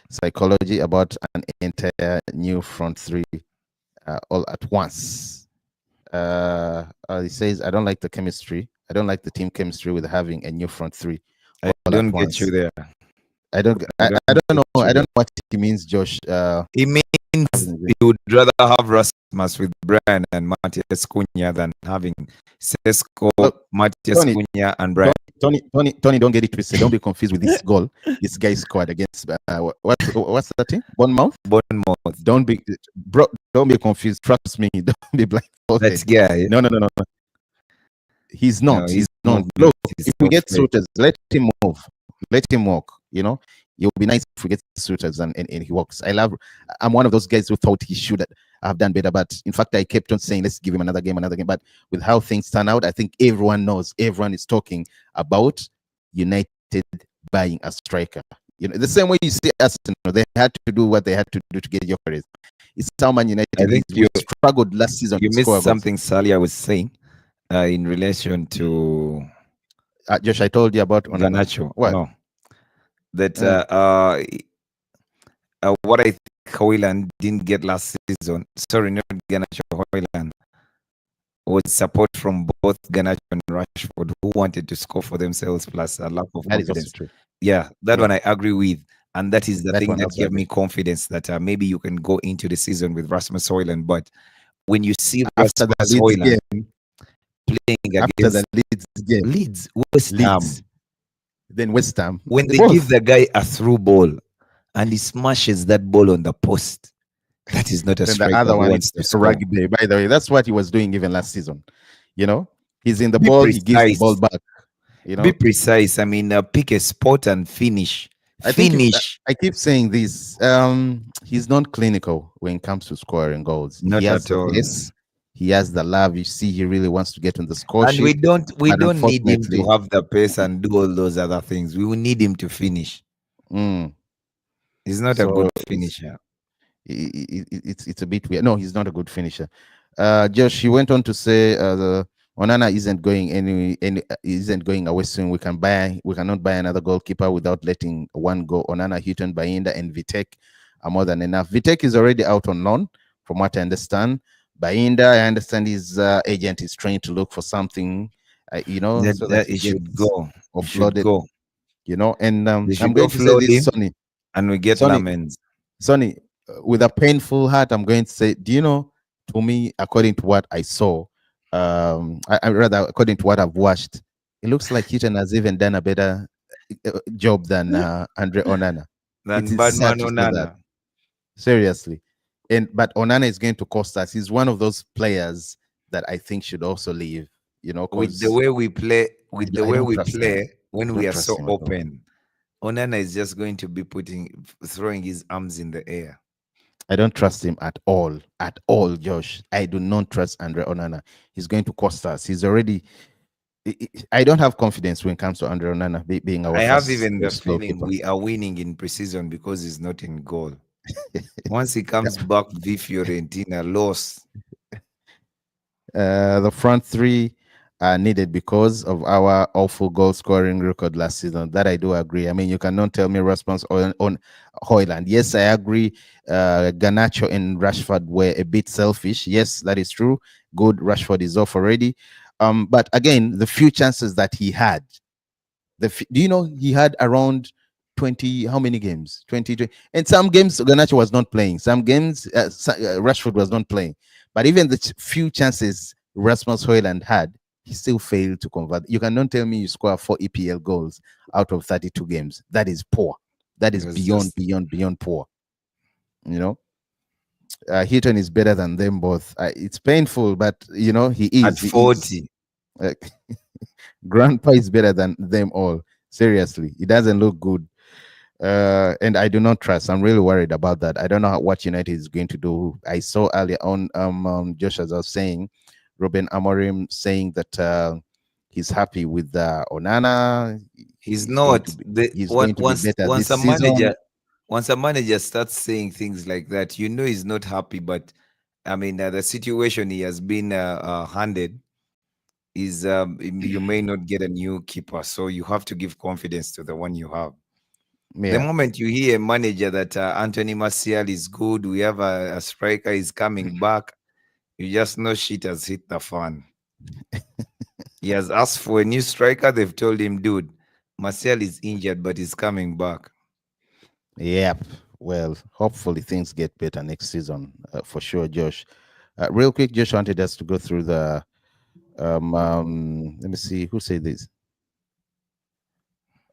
psychology about an entire new front three all at once. He says, I don't like the chemistry. I don't like the team chemistry with having a new front three. I don't get you there. I don't know. I don't know what he means, Josh. He means he would rather have Rasmus with Brian and Matthias Cunha than having Sesko, Matthias Cunha, and Brian. Tony, don't get it twisted. Don't be confused with this goal this guy scored against what's that team? Bournemouth. Don't be confused. Trust me. Don't be blindfolded. That guy. No. He's not. No, he's not. Look, if we get suitors, let him move. Let him walk. It would be nice if we get suitors and he walks. I'm one of those guys who thought he should have done better, but in fact, I kept on saying, let's give him another game. But with how things turn out, I think everyone is talking about United buying a striker. The same way you see Arsenal, they had to do what they had to do to get Gyökeres. It's how Man United struggled last season. You missed something Salia was saying in relation to Josh. I told you about Garnacho. What? No. That what I think Højlund didn't get last season, sorry, not Garnacho, Højlund, was support from both Garnacho and Rashford, who wanted to score for themselves, plus a lack of confidence. Yeah, that one I agree with. And that is the thing that gave me confidence that maybe you can go into the season with Rasmus Højlund. But when you see After the Rasmus Leeds Højlund game, playing after the against Leeds game, Leeds, West Ham, Leeds, then West Ham, when they give both. the guy a through ball and he smashes that ball on the post, that is not a Then the striker other who one wants to is score. rugby. By the way, that's what he was doing even last season. You know, he's in the Be ball, he gives the ball precise. back. You Be know, precise. I mean, pick a spot and finish. I think Finish. I keep saying this. He's not clinical when it comes to scoring goals. He Not has at the all. pace, he has the love. You see, he really wants to get on the score And we sheet. But don't need him to unfortunately, have the pace and do all those other things. We will need him to finish. mm, He's not a so good finisher. it's a bit weird. No, he's not a good finisher. Josh, he went on to say Onana isn't going any isn't going away soon. We cannot buy another goalkeeper without letting one go. Onana, Houghton, Bayinda, and Vitek are more than enough. Vitek is already out on loan, from what I understand. Bayinda, I understand his agent is trying to look for something, so that That he he gets should go. He should offloaded. go. And They I'm should going to say offload this, him Sonny. and we get Sonny, Lamens. Sonny, with a painful heart, I'm going to say, do you know, to me, according to what I saw, I rather according to what I've watched, it looks like Heaton has even done a better job than Andre Onana. It Than is sad Badman to say that, Onana. seriously. But Onana is going to cost us. He's one of those players that I think should also leave. With the Because way we play, I don't trust him. I when we don't are trust so him at all. open, Onana is just going to be throwing his arms in the air. I don't trust him at all, Josh. I do not trust Andre Onana. He's going to cost us. He's already. I don't have confidence when it comes to Andre Onana being our I have first even the choice feeling goalkeeper. we are winning in precision because he's not in goal. Once he comes back, V Fiorentina lost. The front three are needed because of our awful goal scoring record last season. That I do agree. I mean, you cannot tell me response on Højlund. Yes, I agree. Garnacho and Rashford were a bit selfish. Yes, that is true. Good. Rashford is off already. But again, the few chances that he had, do you know he had around 20, how many games? 20. And some games Garnacho was not playing. Some games Rashford was not playing. But even the few chances Rasmus Højlund had, he still failed to convert. You cannot tell me you score 4 EPL goals out of 32 games. That is poor. That is beyond poor. You know, Heaton is better than them both. It's painful, but he At is. 40. Grandpa is better than them all. Seriously, it doesn't look good. And I do not trust. I'm really worried about that. I don't know what United is going to do. I saw earlier on, Josh, as I was saying, Ruben Amorim saying that he's happy with Onana. He's not. He's going to be better this season. Once a manager starts saying things like that, he's not happy. But I mean, the situation he has been handed is you may not get a new keeper, so you have to give confidence to the one you have. The moment you hear a manager that Anthony Martial is good, we have a striker is coming back, you just know shit has hit the fan. He has asked for a new striker. They've told him, dude, Martial is injured, but he's coming back. Yep. Well, hopefully things get better next season for sure, Josh. Real quick, Josh wanted us to go through the. Let me see who said this.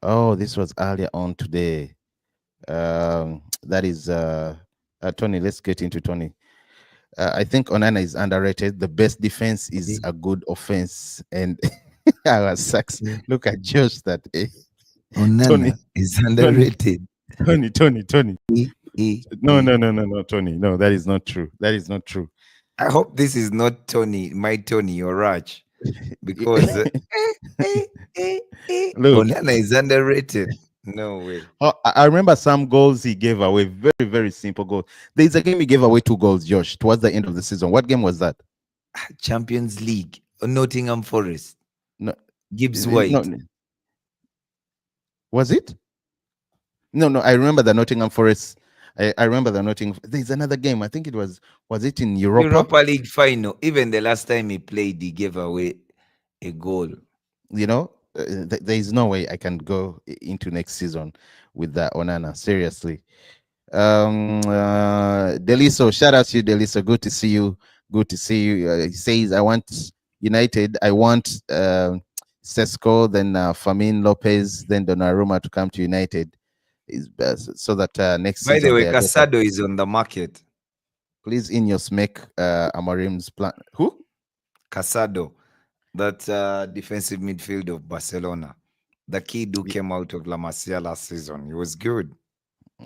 Oh, this was earlier on today. That is Tony. Let's get into Tony. I think Onana is underrated. The best defense is a good offense, and our sucks. Look at Josh. That Onana Tony is underrated. Tony. No, Tony. No, that is not true. That is not true. I hope this is not Tony, my Tony or Raj, because Onana is underrated. No way. Oh, I remember some goals he gave away. Very, very simple goals. There's a game he gave away 2 goals, Josh, towards the end of the season. What game was that? Champions League. Nottingham Forest. No, Gibbs White. No. Was it? No. I remember the Nottingham Forest. I remember the Nottingham. There's another game. I think it was it in Europa League final. Even the last time he played, he gave away a goal. There is no way I can go into next season with that Onana. Seriously. Deliso, shout out to you, Deliso. Good to see you. Good to see you. He says, I want United. I want Sesko, then Famin Lopez, then Donnarumma to come to United, so that next By the season way, they are better. Casado is on the market. Please, in your smack, Amorim's plan. Who? Casado, that defensive midfield of Barcelona. The kid who came out of La Masia last season. He was good.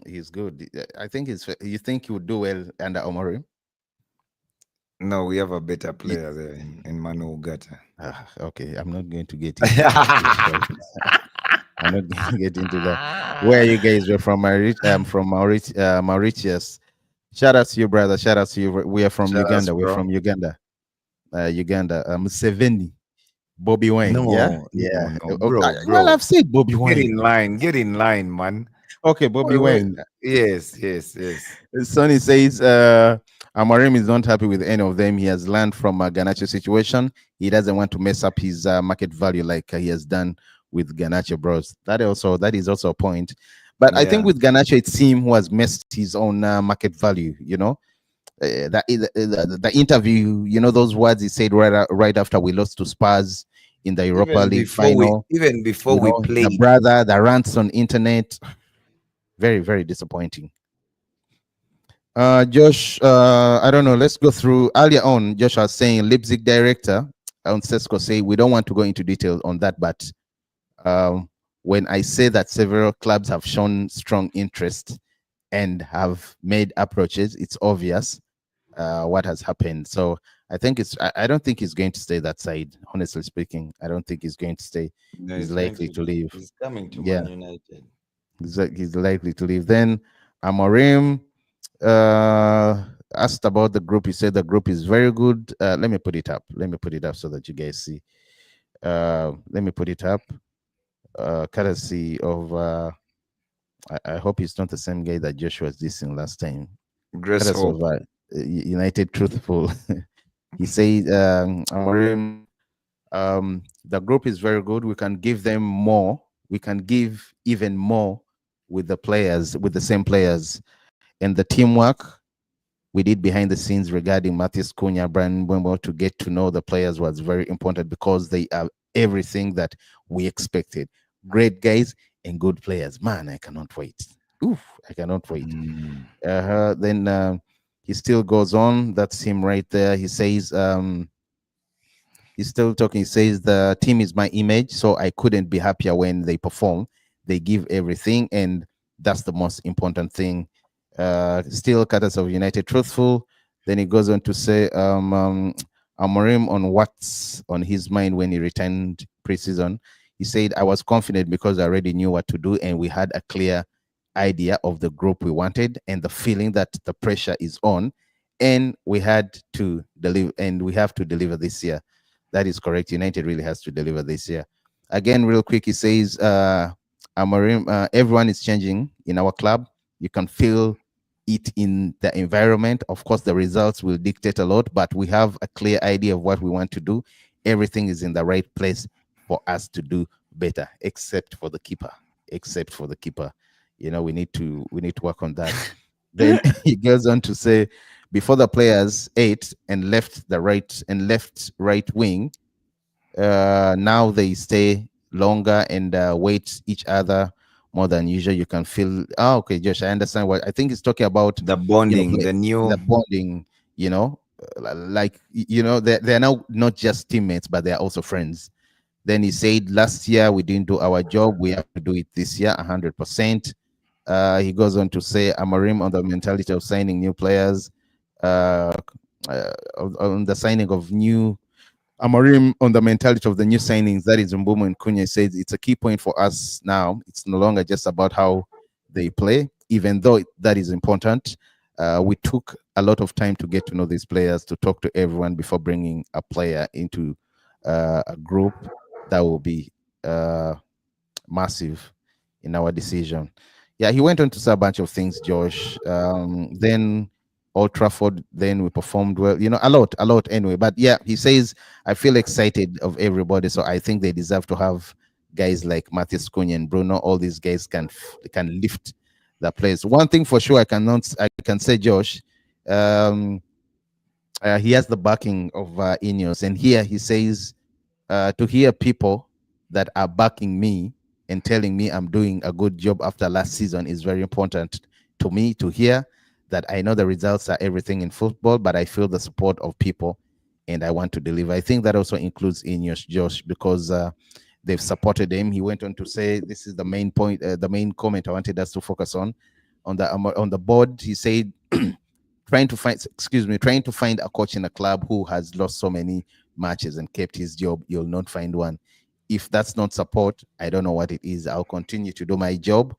He's good. I think he's. You think he would do well under Amorim? No, we have a better Ye- player there in Manu Ugata. Okay, I'm not going to get into that. I'm not going to get into that. Where are you guys? We're from from Mauritius. Shout out to you, brother. Shout out to you. We are from Shout outs, Uganda. We're bro. from Uganda. Uganda. Museveni. Bobby Wine. Yeah. No, Yeah. no, bro, Well, bro. I've said Bobby Get in Wine. line. Get in line, man. Okay, Bobby Wine. Yes, yes, yes. Sonny says Amorim is not happy with any of them. He has learned from Ganacho situation. He doesn't want to mess up his market value like he has done with Ganacho Bros. That is also a point. But I think Yeah. with Ganacho, it's him who has messed his own market value. You know, the interview. You know those words he said right after we lost to Spurs in the Europa League final. Even before You we know, the played, brother, the rants on internet. Very, very disappointing. Josh, I don't know. Let's go through earlier on. Josh was saying Leipzig director on Sesko say we don't want to go into detail on that, but when I say that several clubs have shown strong interest and have made approaches, it's obvious what has happened. So I think I don't think he's going to stay that side. Honestly speaking, I don't think he's going to stay. no, He's he's going likely to to leave. he's coming to Yeah, Man United. he's likely to leave. Then Amorim asked about the group. He said the group is very good. Let me put it up. Let me put it up so that you guys see. Let me put it up. Courtesy of I hope it's not the same guy that Joshua was dissing last time. Grace Courtesy Hope. of United Truthful. He said Amorim, the group is very good. We can give them more. We can give even more with the players, with the same players, and the teamwork we did behind the scenes regarding Matthias Cunha, Brian Mbembo to get to know the players was very important because they are everything that we expected. Great guys and good players. Man, I cannot wait. Oof, I cannot wait. Then he still goes on. That's him right there. He says, he's still talking. He says, the team is my image, so I couldn't be happier when they perform. They give everything, and that's the most important thing. Still cutters of United Truthful. Then he goes on to say, Amorim on what's on his mind when he returned preseason. He said, I was confident because I already knew what to do, and we had a clear idea of the group we wanted and the feeling that the pressure is on, and we had to deliver, and we have to deliver this year. That is correct. United really has to deliver this year. Again, real quick, he says, Amorim, everyone is changing in our club. You can feel it in the environment. Of course, the results will dictate a lot, but we have a clear idea of what we want to do. Everything is in the right place for us to do better, except for the keeper. Except for the keeper. You know, we need to work on that. Then he goes on to say, before the players ate and left right wing, now they stay longer and wait each other more than usual. You can feel. Oh, okay, Josh, I understand what I think he's talking about. The bonding, the The new bonding. You know, like they're now not just teammates, but they're also friends. Then he said, last year we didn't do our job. We have to do it this year, 100%. He goes on to say, Amorim on the mentality of signing new players, on the signing of new Amorim on the mentality of the new signings, that is Mbumo and Cunha, says it's a key point for us now. It's no longer just about how they play, even though that is important. We took a lot of time to get to know these players, to talk to everyone before bringing a player into a group that will be massive in our decision. Yeah, he went on to say a bunch of things, Josh. Then Old Trafford, then we performed well, you know, a lot anyway. But yeah, he says, I feel excited of everybody. So I think they deserve to have guys like Matthias Cunha and Bruno. All these guys can lift the place. One thing for sure I can say, Josh, he has the backing of Ineos, and here he says to hear people that are backing me and telling me I'm doing a good job after last season is very important to me to hear that I know the results are everything in football, but I feel the support of people and I want to deliver. I think that also includes Ineos, Josh, because they've supported him. He went on to say, this is the main point, the main comment I wanted us to focus on the board. He said, trying to find a coach in a club who has lost so many matches and kept his job, you'll not find one. If that's not support, I don't know what it is. I'll continue to do my job.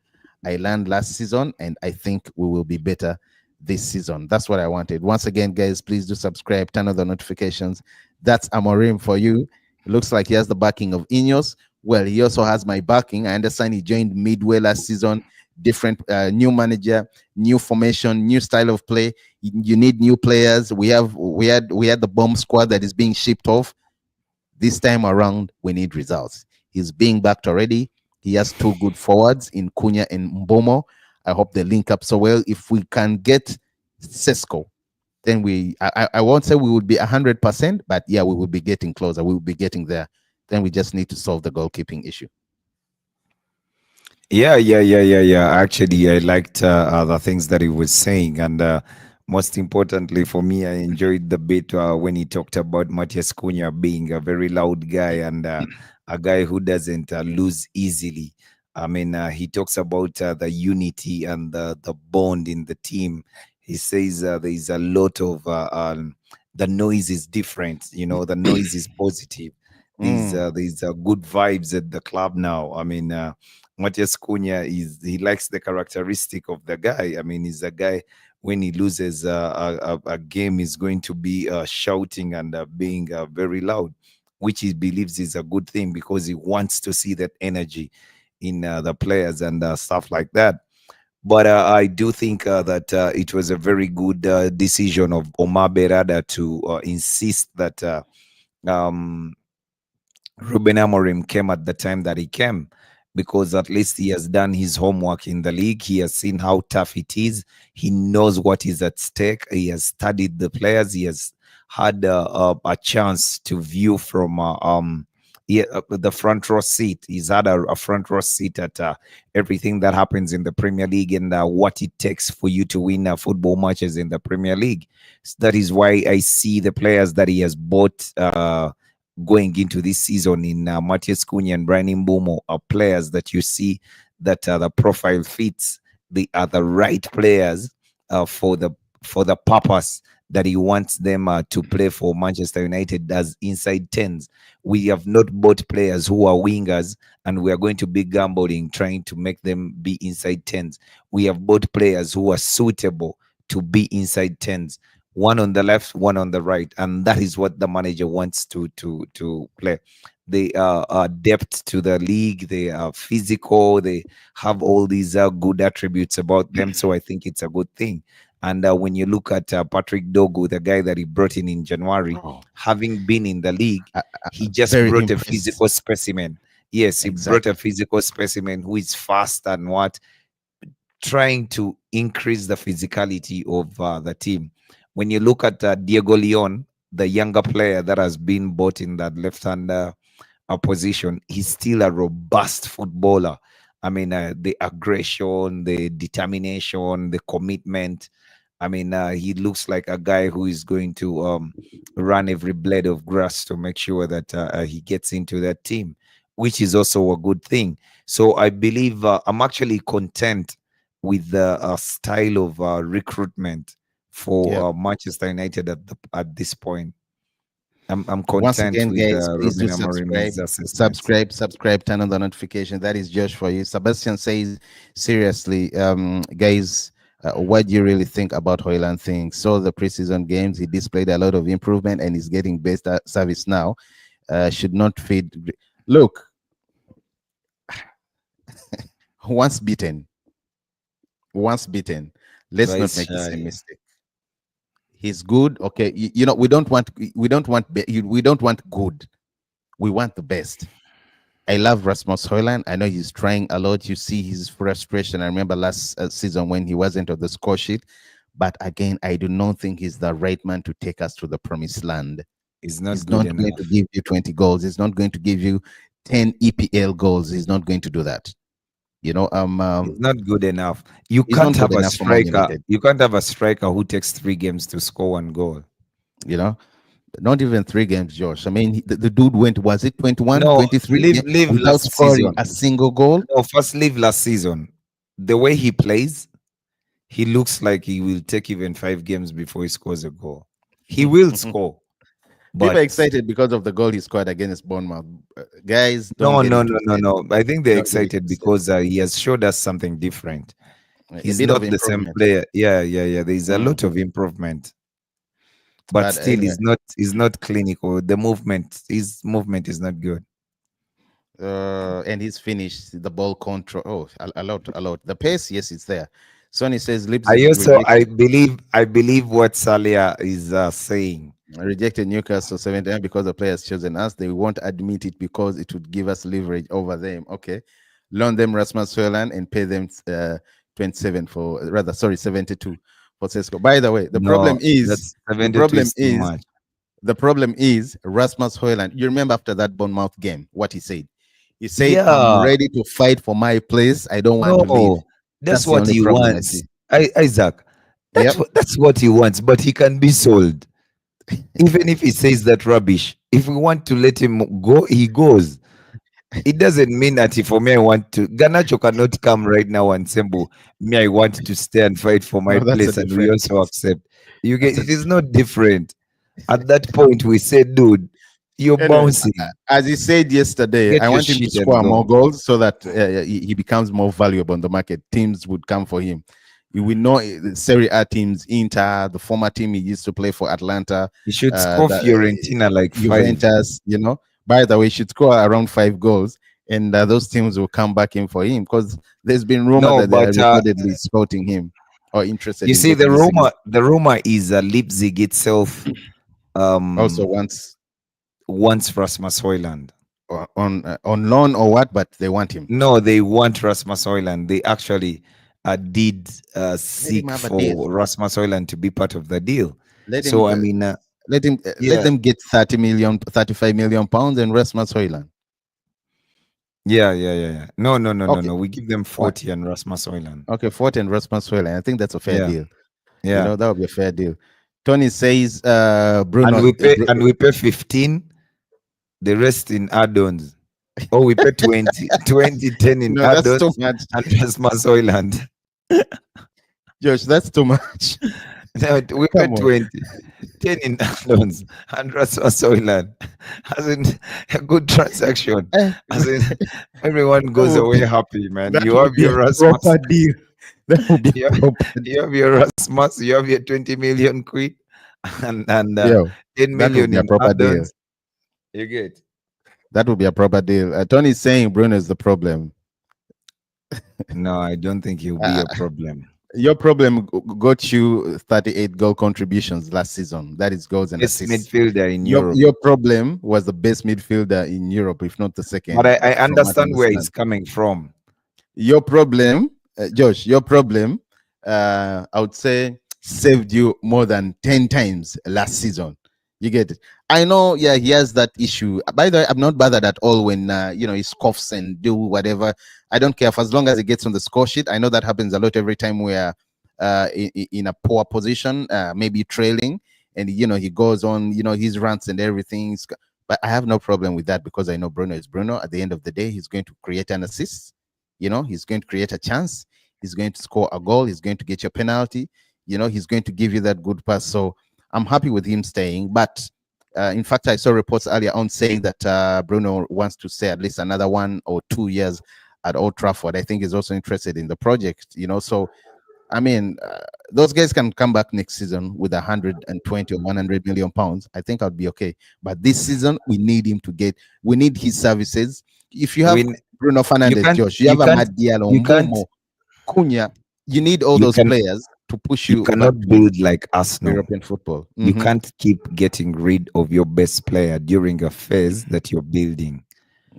I learned last season, and I think we will be better this season. That's what I wanted. Once again, guys, please do subscribe, turn on the notifications. That's Amorim for you. It looks like he has the backing of Ineos. Well, he also has my backing. I understand he joined midway last season. Different new manager, new formation, new style of play. You need new players. We had the bomb squad that is being shipped off. This time around, we need results. He's being backed already. He has two good forwards in Cunha and Mbomo. I hope they link up so well. If we can get Sesko, then I won't say we would be 100%, but yeah, we will be getting closer. We will be getting there. Then we just need to solve the goalkeeping issue. Yeah. Actually, I liked the things that he was saying, and most importantly for me, I enjoyed the bit when he talked about Matias Cunha being a very loud guy and a guy who doesn't lose easily. I mean, he talks about the unity and the bond in the team. He says there is a lot of the noise is different. You know, the noise is positive. There's good vibes at the club now. I mean. Matias Cunha he likes the characteristic of the guy. I mean, he's a guy when he loses a game is going to be shouting and being very loud, which he believes is a good thing because he wants to see that energy in the players and stuff like that. But I do think that it was a very good decision of Omar Berada to insist that um, Ruben Amorim came at the time that he came, because at least he has done his homework in the league. He has seen how tough it is. He knows what is at stake. He has studied the players. He has had a chance to view from the front row seat. He's had a front row seat at everything that happens in the Premier League and what it takes for you to win football matches in the Premier League. So that is why I see the players that he has bought going into this season in Matias Cunha and Brian Mbumo are players that you see that the profile fits. They are the right players for the purpose that he wants them to play for Manchester United as inside tens. We have not bought players who are wingers and we are going to be gambling trying to make them be inside tens. We have bought players who are suitable to be inside tens, one on the left, one on the right, and that is what the manager wants to play. They are depth to the league. They are physical. They have all these good attributes about them. So I think it's a good thing. And when you look at Patrick Dogu, the guy that he brought in January, having been in the league, he just brought a physical specimen. Yes, he brought a physical specimen who is fast and trying to increase the physicality of the team. When you look at Diego Leon, the younger player that has been bought in that left-hand position, he's still a robust footballer. I mean, the aggression, the determination, the commitment. I mean, he looks like a guy who is going to run every blade of grass to make sure that he gets into that team, which is also a good thing. So I believe I'm actually content with the style of recruitment for Manchester United at this point. I'm content. Once again, with guys, please do subscribe, turn on the notification. That is Josh for you. Sebastian says, seriously, guys, what do you really think about Højlund thing? So the preseason games, he displayed a lot of improvement and he's getting best service now. Should not feed. Look, once beaten. Let's not make the same mistake. He's good. Okay, you know we don't want good. We want the best. I love Rasmus Højlund. I know he's trying a lot. You see his frustration. I remember last season when he wasn't on the score sheet, But again, I do not think he's the right man to take us to the promised land. It's not He's good not going enough. to give you 20 goals. He's not going to give you 10 EPL goals. He's not going to do that. You know, It's not good enough. You he's can't not good have a enough for Man striker. United. You can't have a striker who takes 3 games to score 1 goal. You know, not even 3 games, Josh. I mean, the dude went, was it 21, No, 23 leave without last scoring season. a single goal? No, first leave last season. The way he plays, he looks like he will take even 5 games before he scores a goal. He will score, People are but excited because of the goal he scored against Bournemouth. Guys, don't no, get no, it no, no, twisted. no. I think they're Don't get it excited twisted. because he has showed us something different. A He's bit of not the same improvement. player. Yeah, yeah, yeah. There's a Mm. lot of improvement, but But still, anyway, he's not clinical. His movement is not good. and he's finished the ball control. Oh, a lot, a lot. The pace, yes, it's there. Sonny says Leipzig I believe what Salia is saying. rejected Newcastle 70 because the players chosen us. They won't admit it because it would give us leverage over them. Okay. Loan them Rasmus Højlund and pay them 27 for, rather, sorry, 72 for Sesko. By the way, No, that's 72 is too much. the problem is Rasmus Højlund. You remember after that Bournemouth game, what he said? He said, I'm Yeah, ready to fight for my place. I don't want to leave. no, that's That's the what only he problem I wants. see. Isaac, Yep. that's what he wants, but he can be sold. Even if he says that rubbish, if we want to let him go, he goes. It doesn't mean that for me I want to. Ganacho cannot come right now and say, me, I want to stay and fight for my No, that's a place, and we different also case. accept. You get That's it is not different. At that point, we said, dude, you're Anyway, bouncing. as he said yesterday, Get I your want him to shit and score more go. goals so that he becomes more valuable on the market. Teams would come for him. We know the Serie A teams, Inter, the former team he used to play for Atlanta, You should score Fiorentina like 5. Juventus. You know, by the way, he should score around 5 goals, and those teams will come back in for him because there's been rumor No, that they are but reportedly scouting him or interested you in see, getting his signature. the rumor is Leipzig itself Also, once wants Rasmus Højlund. on loan or what, but they want him. No, they want Rasmus Højlund. They actually did Let him seek have a deal. for Rasmus Højlund to be part of the deal. Let him. So I mean, Let him let yeah, them get 30 million, 35 million pounds and Rasmus Højlund. yeah. No, Okay. no. We give them What? 40 and Rasmus Højlund. Okay, 40 and Rasmus Højlund. I think that's a fair Yeah, deal. You yeah. know, that would be a fair deal. Tony says Bruno And we pay 15, the rest in add-ons. Oh, we pay 20, 10 in no, that's too add-ons much. and Rasmus Højlund. Josh, that's too much. No, we pay Come on. 20, 10 in add-ons and Rasmus Højlund. As in a good transaction. As in everyone goes would away be- happy, man. that You would have be your a Rasmus. proper deal. That would be You a have, proper you have your Rasmus, you have your 20 million quid and deal. 10 That would million be a in proper deal. add-ons. You get. That would be a proper deal. Tony is saying Bruno is the problem. No, I don't think he'll be a problem. Your problem got you 38 goal contributions last season. That is goals and Best assists. midfielder in Europe. Your problem was the best midfielder in Europe, if not the second. But I from what understand where he's coming from. Your problem, Josh, your problem, I would say, saved you more than 10 times last season. You get it? I know, yeah, he has that issue. By the way, I'm not bothered at all when, he scoffs and do whatever. I don't care for as long as he gets on the score sheet. I know that happens a lot every time we're in a poor position, maybe trailing, and, he goes on, his rants and everything. But I have no problem with that because I know Bruno is Bruno. At the end of the day, he's going to create an assist. He's going to create a chance. He's going to score a goal. He's going to get your penalty. He's going to give you that good pass. So I'm happy with him staying. But in fact, I saw reports earlier on saying that Bruno wants to stay at least another 1 or 2 years at Old Trafford. I think he's also interested in the project. So I mean, those guys can come back next season with 120 or 100 million pounds. I think I'll be okay. But this season, we need we need his services. If you have Bruno Fernandes, Josh, you have Amad Diallo, Momo, Cunha, you need all those players to push you. You cannot build like Arsenal. European football. You can't keep getting rid of your best player during a phase that you're building.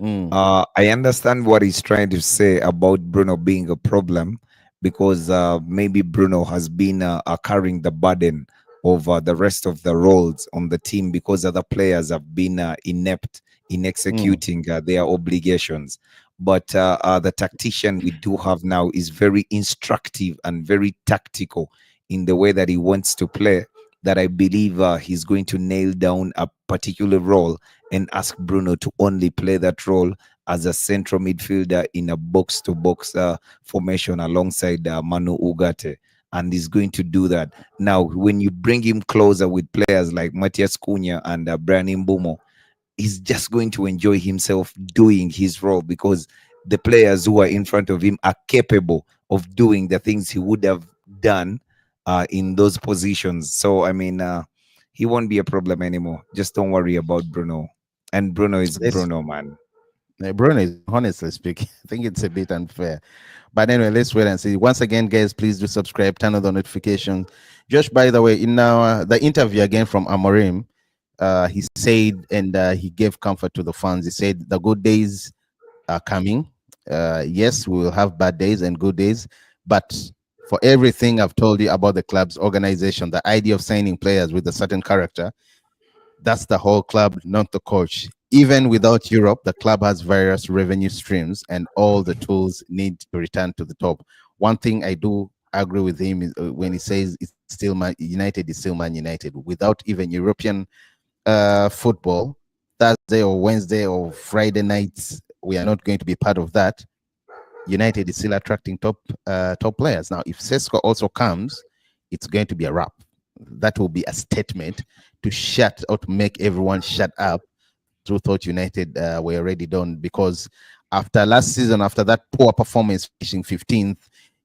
I understand what he's trying to say about Bruno being a problem, because maybe Bruno has been carrying the burden of the rest of the roles on the team because other players have been inept in Mm. executing their obligations. But the tactician we do have now is very instructive and very tactical in the way that he wants to play. That I believe he's going to nail down a particular role and ask Bruno to only play that role as a central midfielder in a box-to-box formation alongside Manu Ugarte, and he's going to do that. Now, when you bring him closer with players like Matias Cunha and Brian Mbumo, he's just going to enjoy himself doing his role because the players who are in front of him are capable of doing the things he would have done in those positions. So, I mean, he won't be a problem anymore. Just don't worry about Bruno. And Bruno is Let's Bruno, man. Bruno is honestly speaking, I think it's a bit unfair. But anyway, let's wait and see. Once again, guys, please do subscribe, turn on the notifications. Josh, by the way, in the interview again from Amorim, he said, and he gave comfort to the fans. He said the good days are coming. Yes, we will have bad days and good days, but for everything I've told you about the club's organization, the idea of signing players with a certain character, that's the whole club, not the coach. Even without Europe, the club has various revenue streams and all the tools need to return to the top. One thing I do agree with him is when he says it's still Man United is still Man United. Without even European football, Thursday or Wednesday or Friday nights, we are not going to be part of that. United is still attracting top players. Now, if Sesko also comes, it's going to be a wrap. That will be a statement to shut or to make everyone shut up. Through thought United were already done, because after last season, after that poor performance, finishing 15th,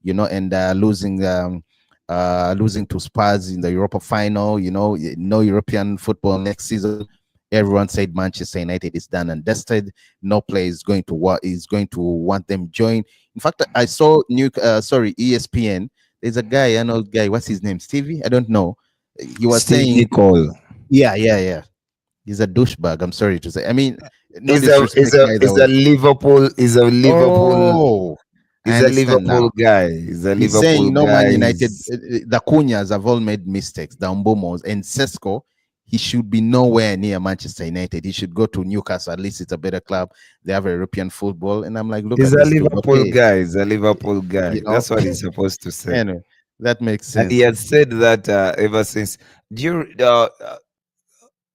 and losing to Spurs in the Europa final, no European football next season. Everyone said Manchester United is done and dusted. No player is going to want them join. In fact, I saw ESPN. There's a guy, an old guy. What's his name? Stevie? I don't know. He was Steve saying, Nicol. yeah. He's a douchebag. I'm sorry to say. I mean, no Is a disrespect either is a way. Liverpool Oh, I is a understand Liverpool now. guy. Is a He's saying, Liverpool Man guy. United, the Cunhas have all made mistakes, the Mbomos, and Sesko, he should be nowhere near Manchester United. He should go to Newcastle. At least it's a better club. They have a European football. And I'm like, look He's at a this dude. Liverpool Okay. guy. He's a Liverpool guy. You know, That's what he's supposed to say. anyway, that makes And he sense. has said that ever since. Do you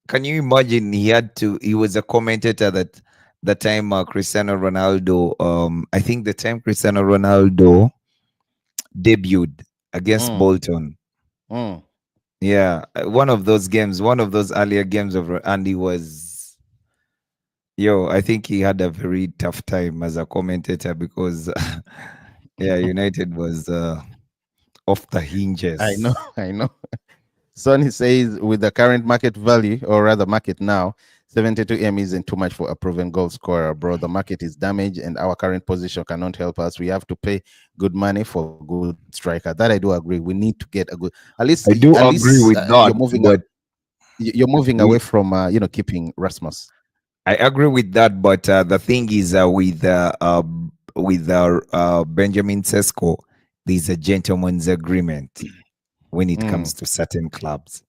can you imagine he was a commentator that the time Cristiano Ronaldo I think the time Cristiano Ronaldo debuted against Mm, Bolton. mm. Yeah, one of those games, one of those earlier games and he was, I think he had a very tough time as a commentator because yeah, United was off the I know, hinges. I know. Sonny says, with the current market value, or rather market now, 72M isn't too much for a proven goal scorer, bro. The market is damaged and our current position cannot help us. We have to pay good money for a good striker. That I do agree. We need to get a good, I do agree with you're that, but moving away we from, keeping Rasmus. I agree with that, but the thing is with Benjamin Sesko, there's a gentleman's agreement when it Mm. comes to certain clubs,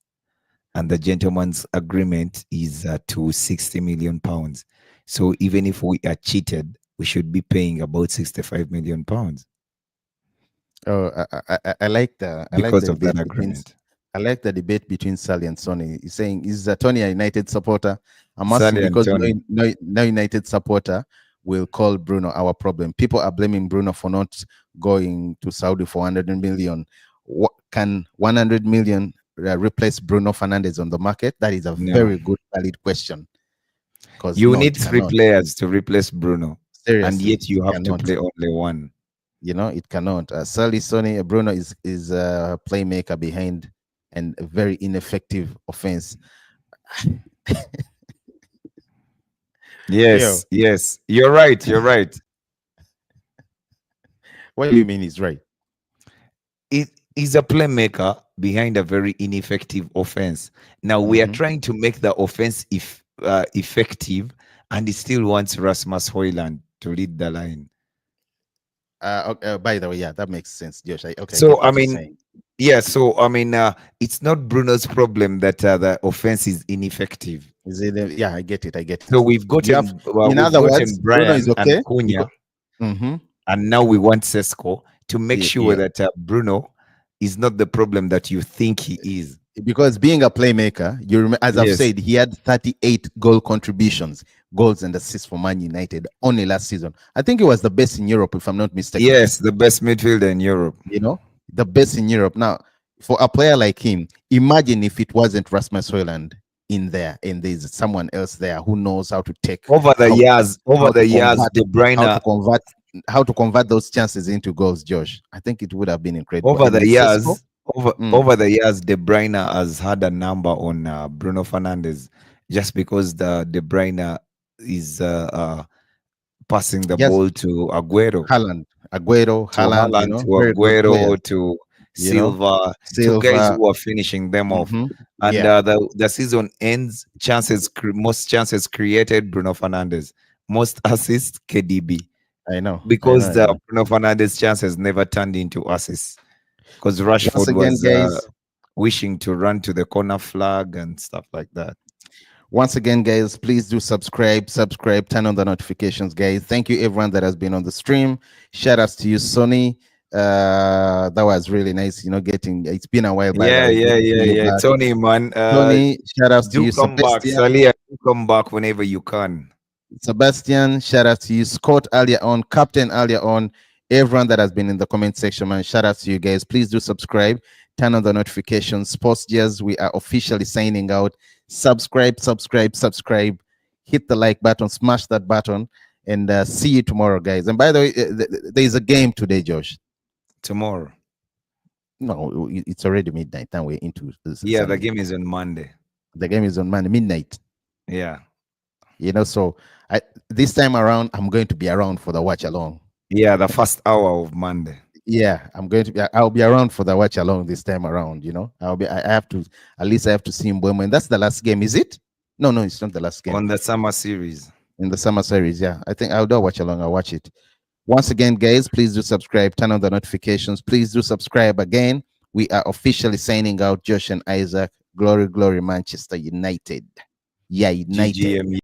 and the gentleman's agreement is to 60 million pounds. So even if we are cheated, we should be paying about 65 million pounds Oh, I like because the of that debate between agreement. Sally and Sonny. He's saying, is Tony a United supporter? I'm asking Sally and because Tony. no United supporter will call Bruno our problem. People are blaming Bruno for not going to Saudi for 100 million. What can 100 million replace Bruno Fernandes on the market? That is a No, very good, valid question. Because you no, need it three cannot. players to replace Bruno, and Seriously, yet it you have to cannot. play only one. It cannot. Sally Sonny Bruno is a playmaker behind and a very ineffective offense. Yo, Yes, you're right. You're right. what do you mean he's right? It is a playmaker behind a very ineffective offense. Now we are Mm-hmm. trying to make the offense effective, and he still wants Rasmus Højlund to lead the line. Okay, by the way, yeah, that makes sense, Josh. Okay, I So get I what you're mean, saying. yeah. So I mean, it's not Bruno's problem that the offense is ineffective. Is it? Yeah, I get it. I get So it. You have, in we've other gotten words, Bruno is Brian and okay Cunha, because. Mm-hmm. and now we want Sesko to make sure Yeah, that Bruno is not the problem that you think he is. because being a playmaker, as I've Yes, said, he had 38 goal contributions, goals and assists for Man United only last season. I think he was the best in Europe, if I'm not mistaken. yes, the best midfielder in Europe. You know, the best in Europe. Now, for a player like him, imagine if it wasn't Rasmus Højlund in there, and there's someone else there who knows how to take, Over the how years, how to De how Bruyne, to convert how to convert those chances into goals, Josh. I think it would have been incredible. over And the with Sesko, years, over the years, De Bruyne has had a number on Bruno Fernandes, just because the De Bruyne is passing the yes, ball to Aguero, Aguero, to Haaland, Haaland, to very good players, Aguero, to you know, Silva, to guys Silva. who are finishing them off. Hmm. And Yeah, the season ends, most chances created, Bruno Fernandes, most assists, KDB, I know, I know, because I the know. Bruno Fernandes chances never turned into assists, because Once Rashford again, was guys, wishing to run to the corner flag and stuff like that. Please do subscribe, turn on the notifications, guys. Thank you, everyone that has been on the stream. Shout outs to you, Sonny. That was really nice, getting it's been a while, by the Yeah, way. Good yeah, to see yeah, you yeah. back. Tony, man, Tony, shout outs to do you. come back. Salia, do come back whenever you can. Sebastian, shout out to you. Scott earlier on, Captain earlier on, everyone that has been in the comment section, man. Shout out to you guys. Please do subscribe, turn on the notifications. Sports Jazz, we are officially signing out. Subscribe. Hit the like button, smash that button, and see you tomorrow, guys. And by the way, there's a game today, Josh. Tomorrow. No, it's already midnight, and we're into Yeah, the Sunday. game is on Monday. The game is on Monday, midnight. Yeah. So this time around, I'm going to be around for the watch along. Yeah, the first hour of Monday. Yeah, I'll be around for the watch along this time around. I have to, at least I have to see Mbwemo. And that's the last game, is it? No, it's not the last game. On the summer series. In the summer series, yeah. I think I'll do a watch along. I'll watch it. Once again, guys, please do subscribe, turn on the notifications. Please do subscribe again. We are officially signing out. Josh and Isaac. Glory, Manchester United. Yeah, United. GGMU.